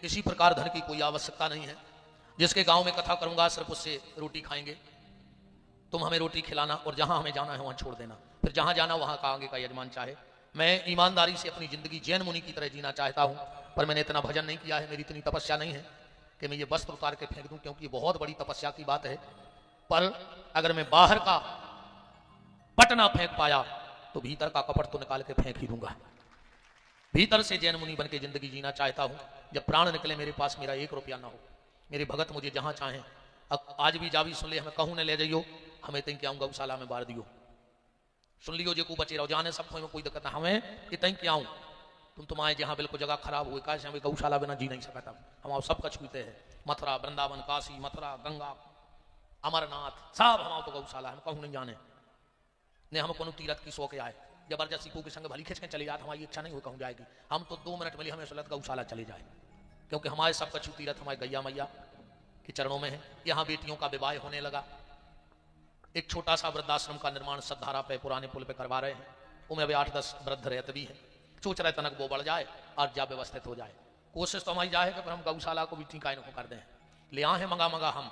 किसी प्रकार धन की कोई आवश्यकता नहीं है। जिसके गांव में कथा करूंगा सिर्फ उससे रोटी खाएंगे, तुम हमें रोटी खिलाना और जहां हमें जाना है वहां छोड़ देना, फिर जहां जाना वहां का आगे का यजमान चाहे। मैं ईमानदारी से अपनी जिंदगी जैन मुनि की तरह जीना चाहता हूं, पर मैंने इतना भजन नहीं किया है, मेरी इतनी तपस्या नहीं है कि मैं ये वस्त्र उतार के फेंक दूं, क्योंकि ये बहुत बड़ी तपस्या की बात है। पर अगर मैं बाहर का पट ना फेंक पाया तो भीतर का कपट तो निकाल के फेंक ही दूंगा। भीतर से जैन मुनि बन के जिंदगी जीना चाहता हूं। जब प्राण निकले मेरे पास मेरा 1 रुपया ना हो, मेरे भगत मुझे जहां चाहें, अब आज भी जावी सुन ले, हमें कहूं न ले जाइयो, हमें तक क्या गौशाला में बार दियो, सुन लियो जो को बचे रहो, जाने सब में कोई दिक्कत ना, हमें इतने क्या आऊं, तुम तुम्हारे जहां बिल्कुल जगह खराब हुई, कैसे हमें गौशाला बिना जी नहीं सकता। हम आप सब कुछ छूते हैं, मथुरा वृंदावन काशी मथुरा गंगा अमरनाथ सब हम तो गौशाला, हम कहूं नहीं जाने ने, हम कोनो तीरथ की सो के आए जबरदस्ती को के संग भली खींच के चले जाए, हमारी इच्छा नहीं हो कहूं जाएगी, हम तो 2 मिनट मिली हमें सुलत गौशाला चले जाए, क्योंकि हमारे सब कछु तीरथ हमारे गैया मैया के चरणों में है। यहाँ बेटियों का विवाह होने लगा, एक छोटा सा वृद्धाश्रम का निर्माण सदधारा पे पुराने पुल पे करवा रहे हैं, उनमें अभी 8-10 वृद्ध रहते भी है, सोच रहे तनक वो बढ़ जाए और जा व्यवस्थित हो जाए। कोशिश तो हमारी जाए कि हम गौशाला को भी ठीक इनको कर दें, ले आए हैं मंगा हम,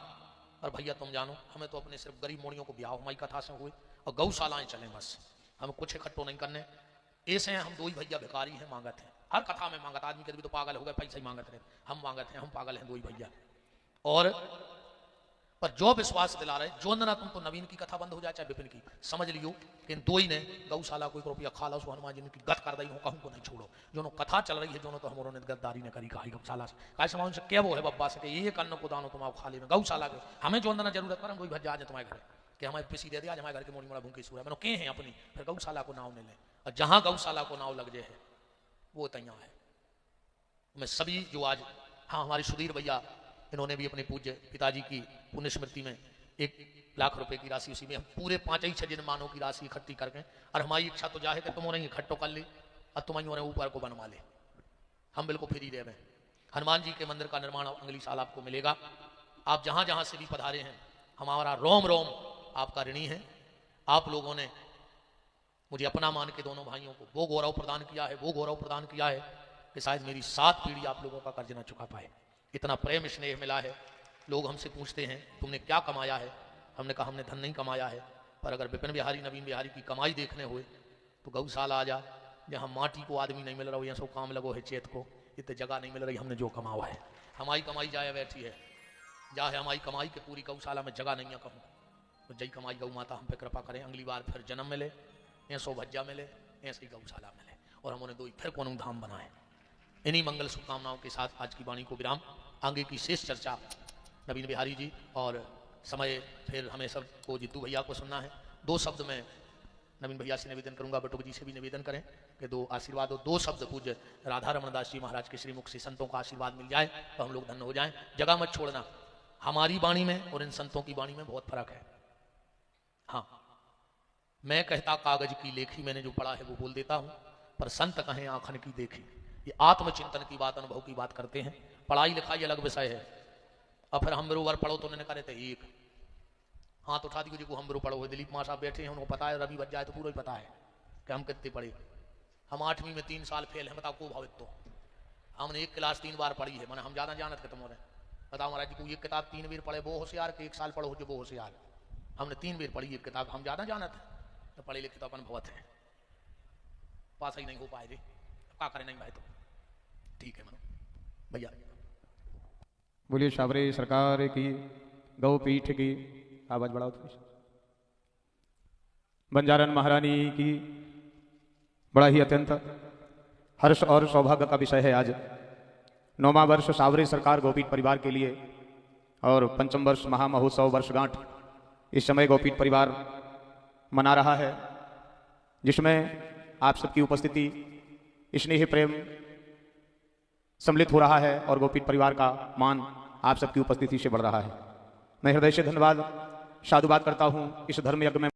और भैया तुम जानो हमें तो अपने सिर्फ गरीब मोड़ियों को ब्याह हमारी कथा से हुए और गौशालाएं चलें, बस हम कुछ इकट्ठो नहीं करने। ऐसे हैं हम दो ही भैया भिखारी हैं, मांगत हैं, हर कथा में मांगत। आदमी कहते भी तो पागल हो गए, पैसा ही मांगत रहे, हम मांगत हैं, हम पागल हैं, दो ही भैया। और पर जो विश्वास दिला रहे, जो ना तुम तो नवीन की कथा बंद हो जाए चाहे विपिन की, समझ लियो कि इन दो ही ने गौशाला कोई रुपया खा लो, हनुमान जी की गत कर दी हो, कहूँ को नहीं छोड़ो। जो कथा चल रही है, जो तो हमारों ने गद्दारी ने करी कहा गौशाला से, काय समाज से क्या वो है बब्बा से कि ये कन्न को दानो तुम आप खाली में गौशाला के, हमें जो ना जरूरत पर हम कोई भज्जा आज तुम्हारे घर कि हमारे पिसी दे दिया, आज हमारे घर के मोड़ी मोड़ा भूखी सूर है, मैंने के हैं अपनी, फिर गौशाला को नाव ने ले, और जहाँ गौशाला को नाव लग जाए है वो तैयार है। मैं सभी जो आज, हाँ हमारे सुधीर भैया, इन्होंने भी अपने पूज्य पिताजी की पुण्य स्मृति में 1 लाख रुपए की राशि, उसी में हम पूरे 5 6 मानों की राशि इकट्ठी करके, और हमारी इच्छा तो जाहे कि तुम उन्हें इकट्ठो कर ले और तुम्हें ऊपर को बनवा ले, हम बिल्कुल फ्री रहे। हनुमान जी के मंदिर का निर्माण अगली साल आपको मिलेगा। आप जहां जहां से भी पधारे हैं, हमारा रोम रोम आपका ऋणी है। आप लोगों ने मुझे अपना मान के दोनों भाइयों को वो गौरव प्रदान किया है, वो गौरव प्रदान किया है कि शायद मेरी 7 पीढ़ी आप लोगों का कर्ज न चुका पाए। इतना प्रेम स्नेह मिला है। लोग हमसे पूछते हैं तुमने क्या कमाया है, हमने कहा हमने धन नहीं कमाया है, पर अगर विपिन बिहारी नवीन बिहारी की कमाई देखने हुए तो गौशाला आ जा, जहाँ माटी को आदमी नहीं मिल रहा हो, यहाँ सब काम लगो है चेत को, इतने जगह नहीं मिल रही, हमने जो कमावा है, हमारी कमाई जाए बैठी है, जा है हमारी कमाई के पूरी गौशाला में जगह नहीं है कहूँ तो जय कमाई गौ माता हम पे कृपा करें, अगली बार फिर जन्म मिले, यहाँ सौभज्जा मिले, ऐसे ही गौशाला मिले, और हम उन्हें दो फिर कौन धाम बनाए। इन्हीं मंगल शुभकामनाओं के साथ आज की वाणी को विराम। आगे की शेष चर्चा नवीन बिहारी जी, और समय फिर हमें सबको जितू भैया को सुनना है। 2 शब्द में नवीन भैया से निवेदन करूंगा, बटुक जी से भी निवेदन करें कि 2 आशीर्वाद और 2 शब्द पूज्य राधा रमन दास जी महाराज के श्रीमुख से संतों का आशीर्वाद मिल जाए तो हम लोग धन्य हो जाएं। जगह मत छोड़ना, हमारी वाणी में और इन संतों की वाणी में बहुत फर्क है। हाँ, मैं कहता कागज की लेखी, मैंने जो पढ़ा है वो बोल देता हूं, पर संत कहें आंखन की देखी। ये आत्मचिंतन की बात, अनुभव की बात करते हैं। पढ़ाई लिखाई अलग विषय है, और फिर हम बरोबर पढ़ो तो उन्होंने करे थे एक हाथ उठा दी को हम बरो पढ़ो है। दिलीप माँ साहब बैठे हैं, उनको पता है, रवि बच जाए तो पूरा ही पता है कि हम कितने पढ़े। हम 8वीं में 3 साल फेल हैं, बताओ को भावित तो हमने 1 क्लास 3 बार पढ़ी है, मैंने हम ज़्यादा जानत के तुम्हारे बताओ महाराज जी को, ये किताब 3 बार पढ़े वो होशियार के 1 साल पढ़ो जो वो होशियार। हमने 3 बार पढ़ी ये किताब, हम ज़्यादा जानत है, तो पढ़े लिखे तो अपन भवत है, पास ही नहीं हो पाए रे, क्या करें नहीं भाई तो ठीक है मनो भैया। बोलिए शाबरे सरकार की, गौ पीठ की, आवाज बढ़ाओ थोड़ी। बंजारन महारानी की, बड़ा ही अत्यंत हर्ष और सौभाग्य का विषय है आज 9वां वर्ष सावरे सरकार गोपीठ परिवार के लिए, और 5म वर्ष महामहोत्सव वर्षगांठ इस समय गोपीठ परिवार मना रहा है, जिसमें आप सबकी उपस्थिति, स्नेह प्रेम सम्मिलित हो रहा है, और गोपीठ परिवार का मान आप सबकी उपस्थिति से बढ़ रहा है। मैं हृदय से धन्यवाद साधुवाद करता हूं इस धर्म यज्ञ में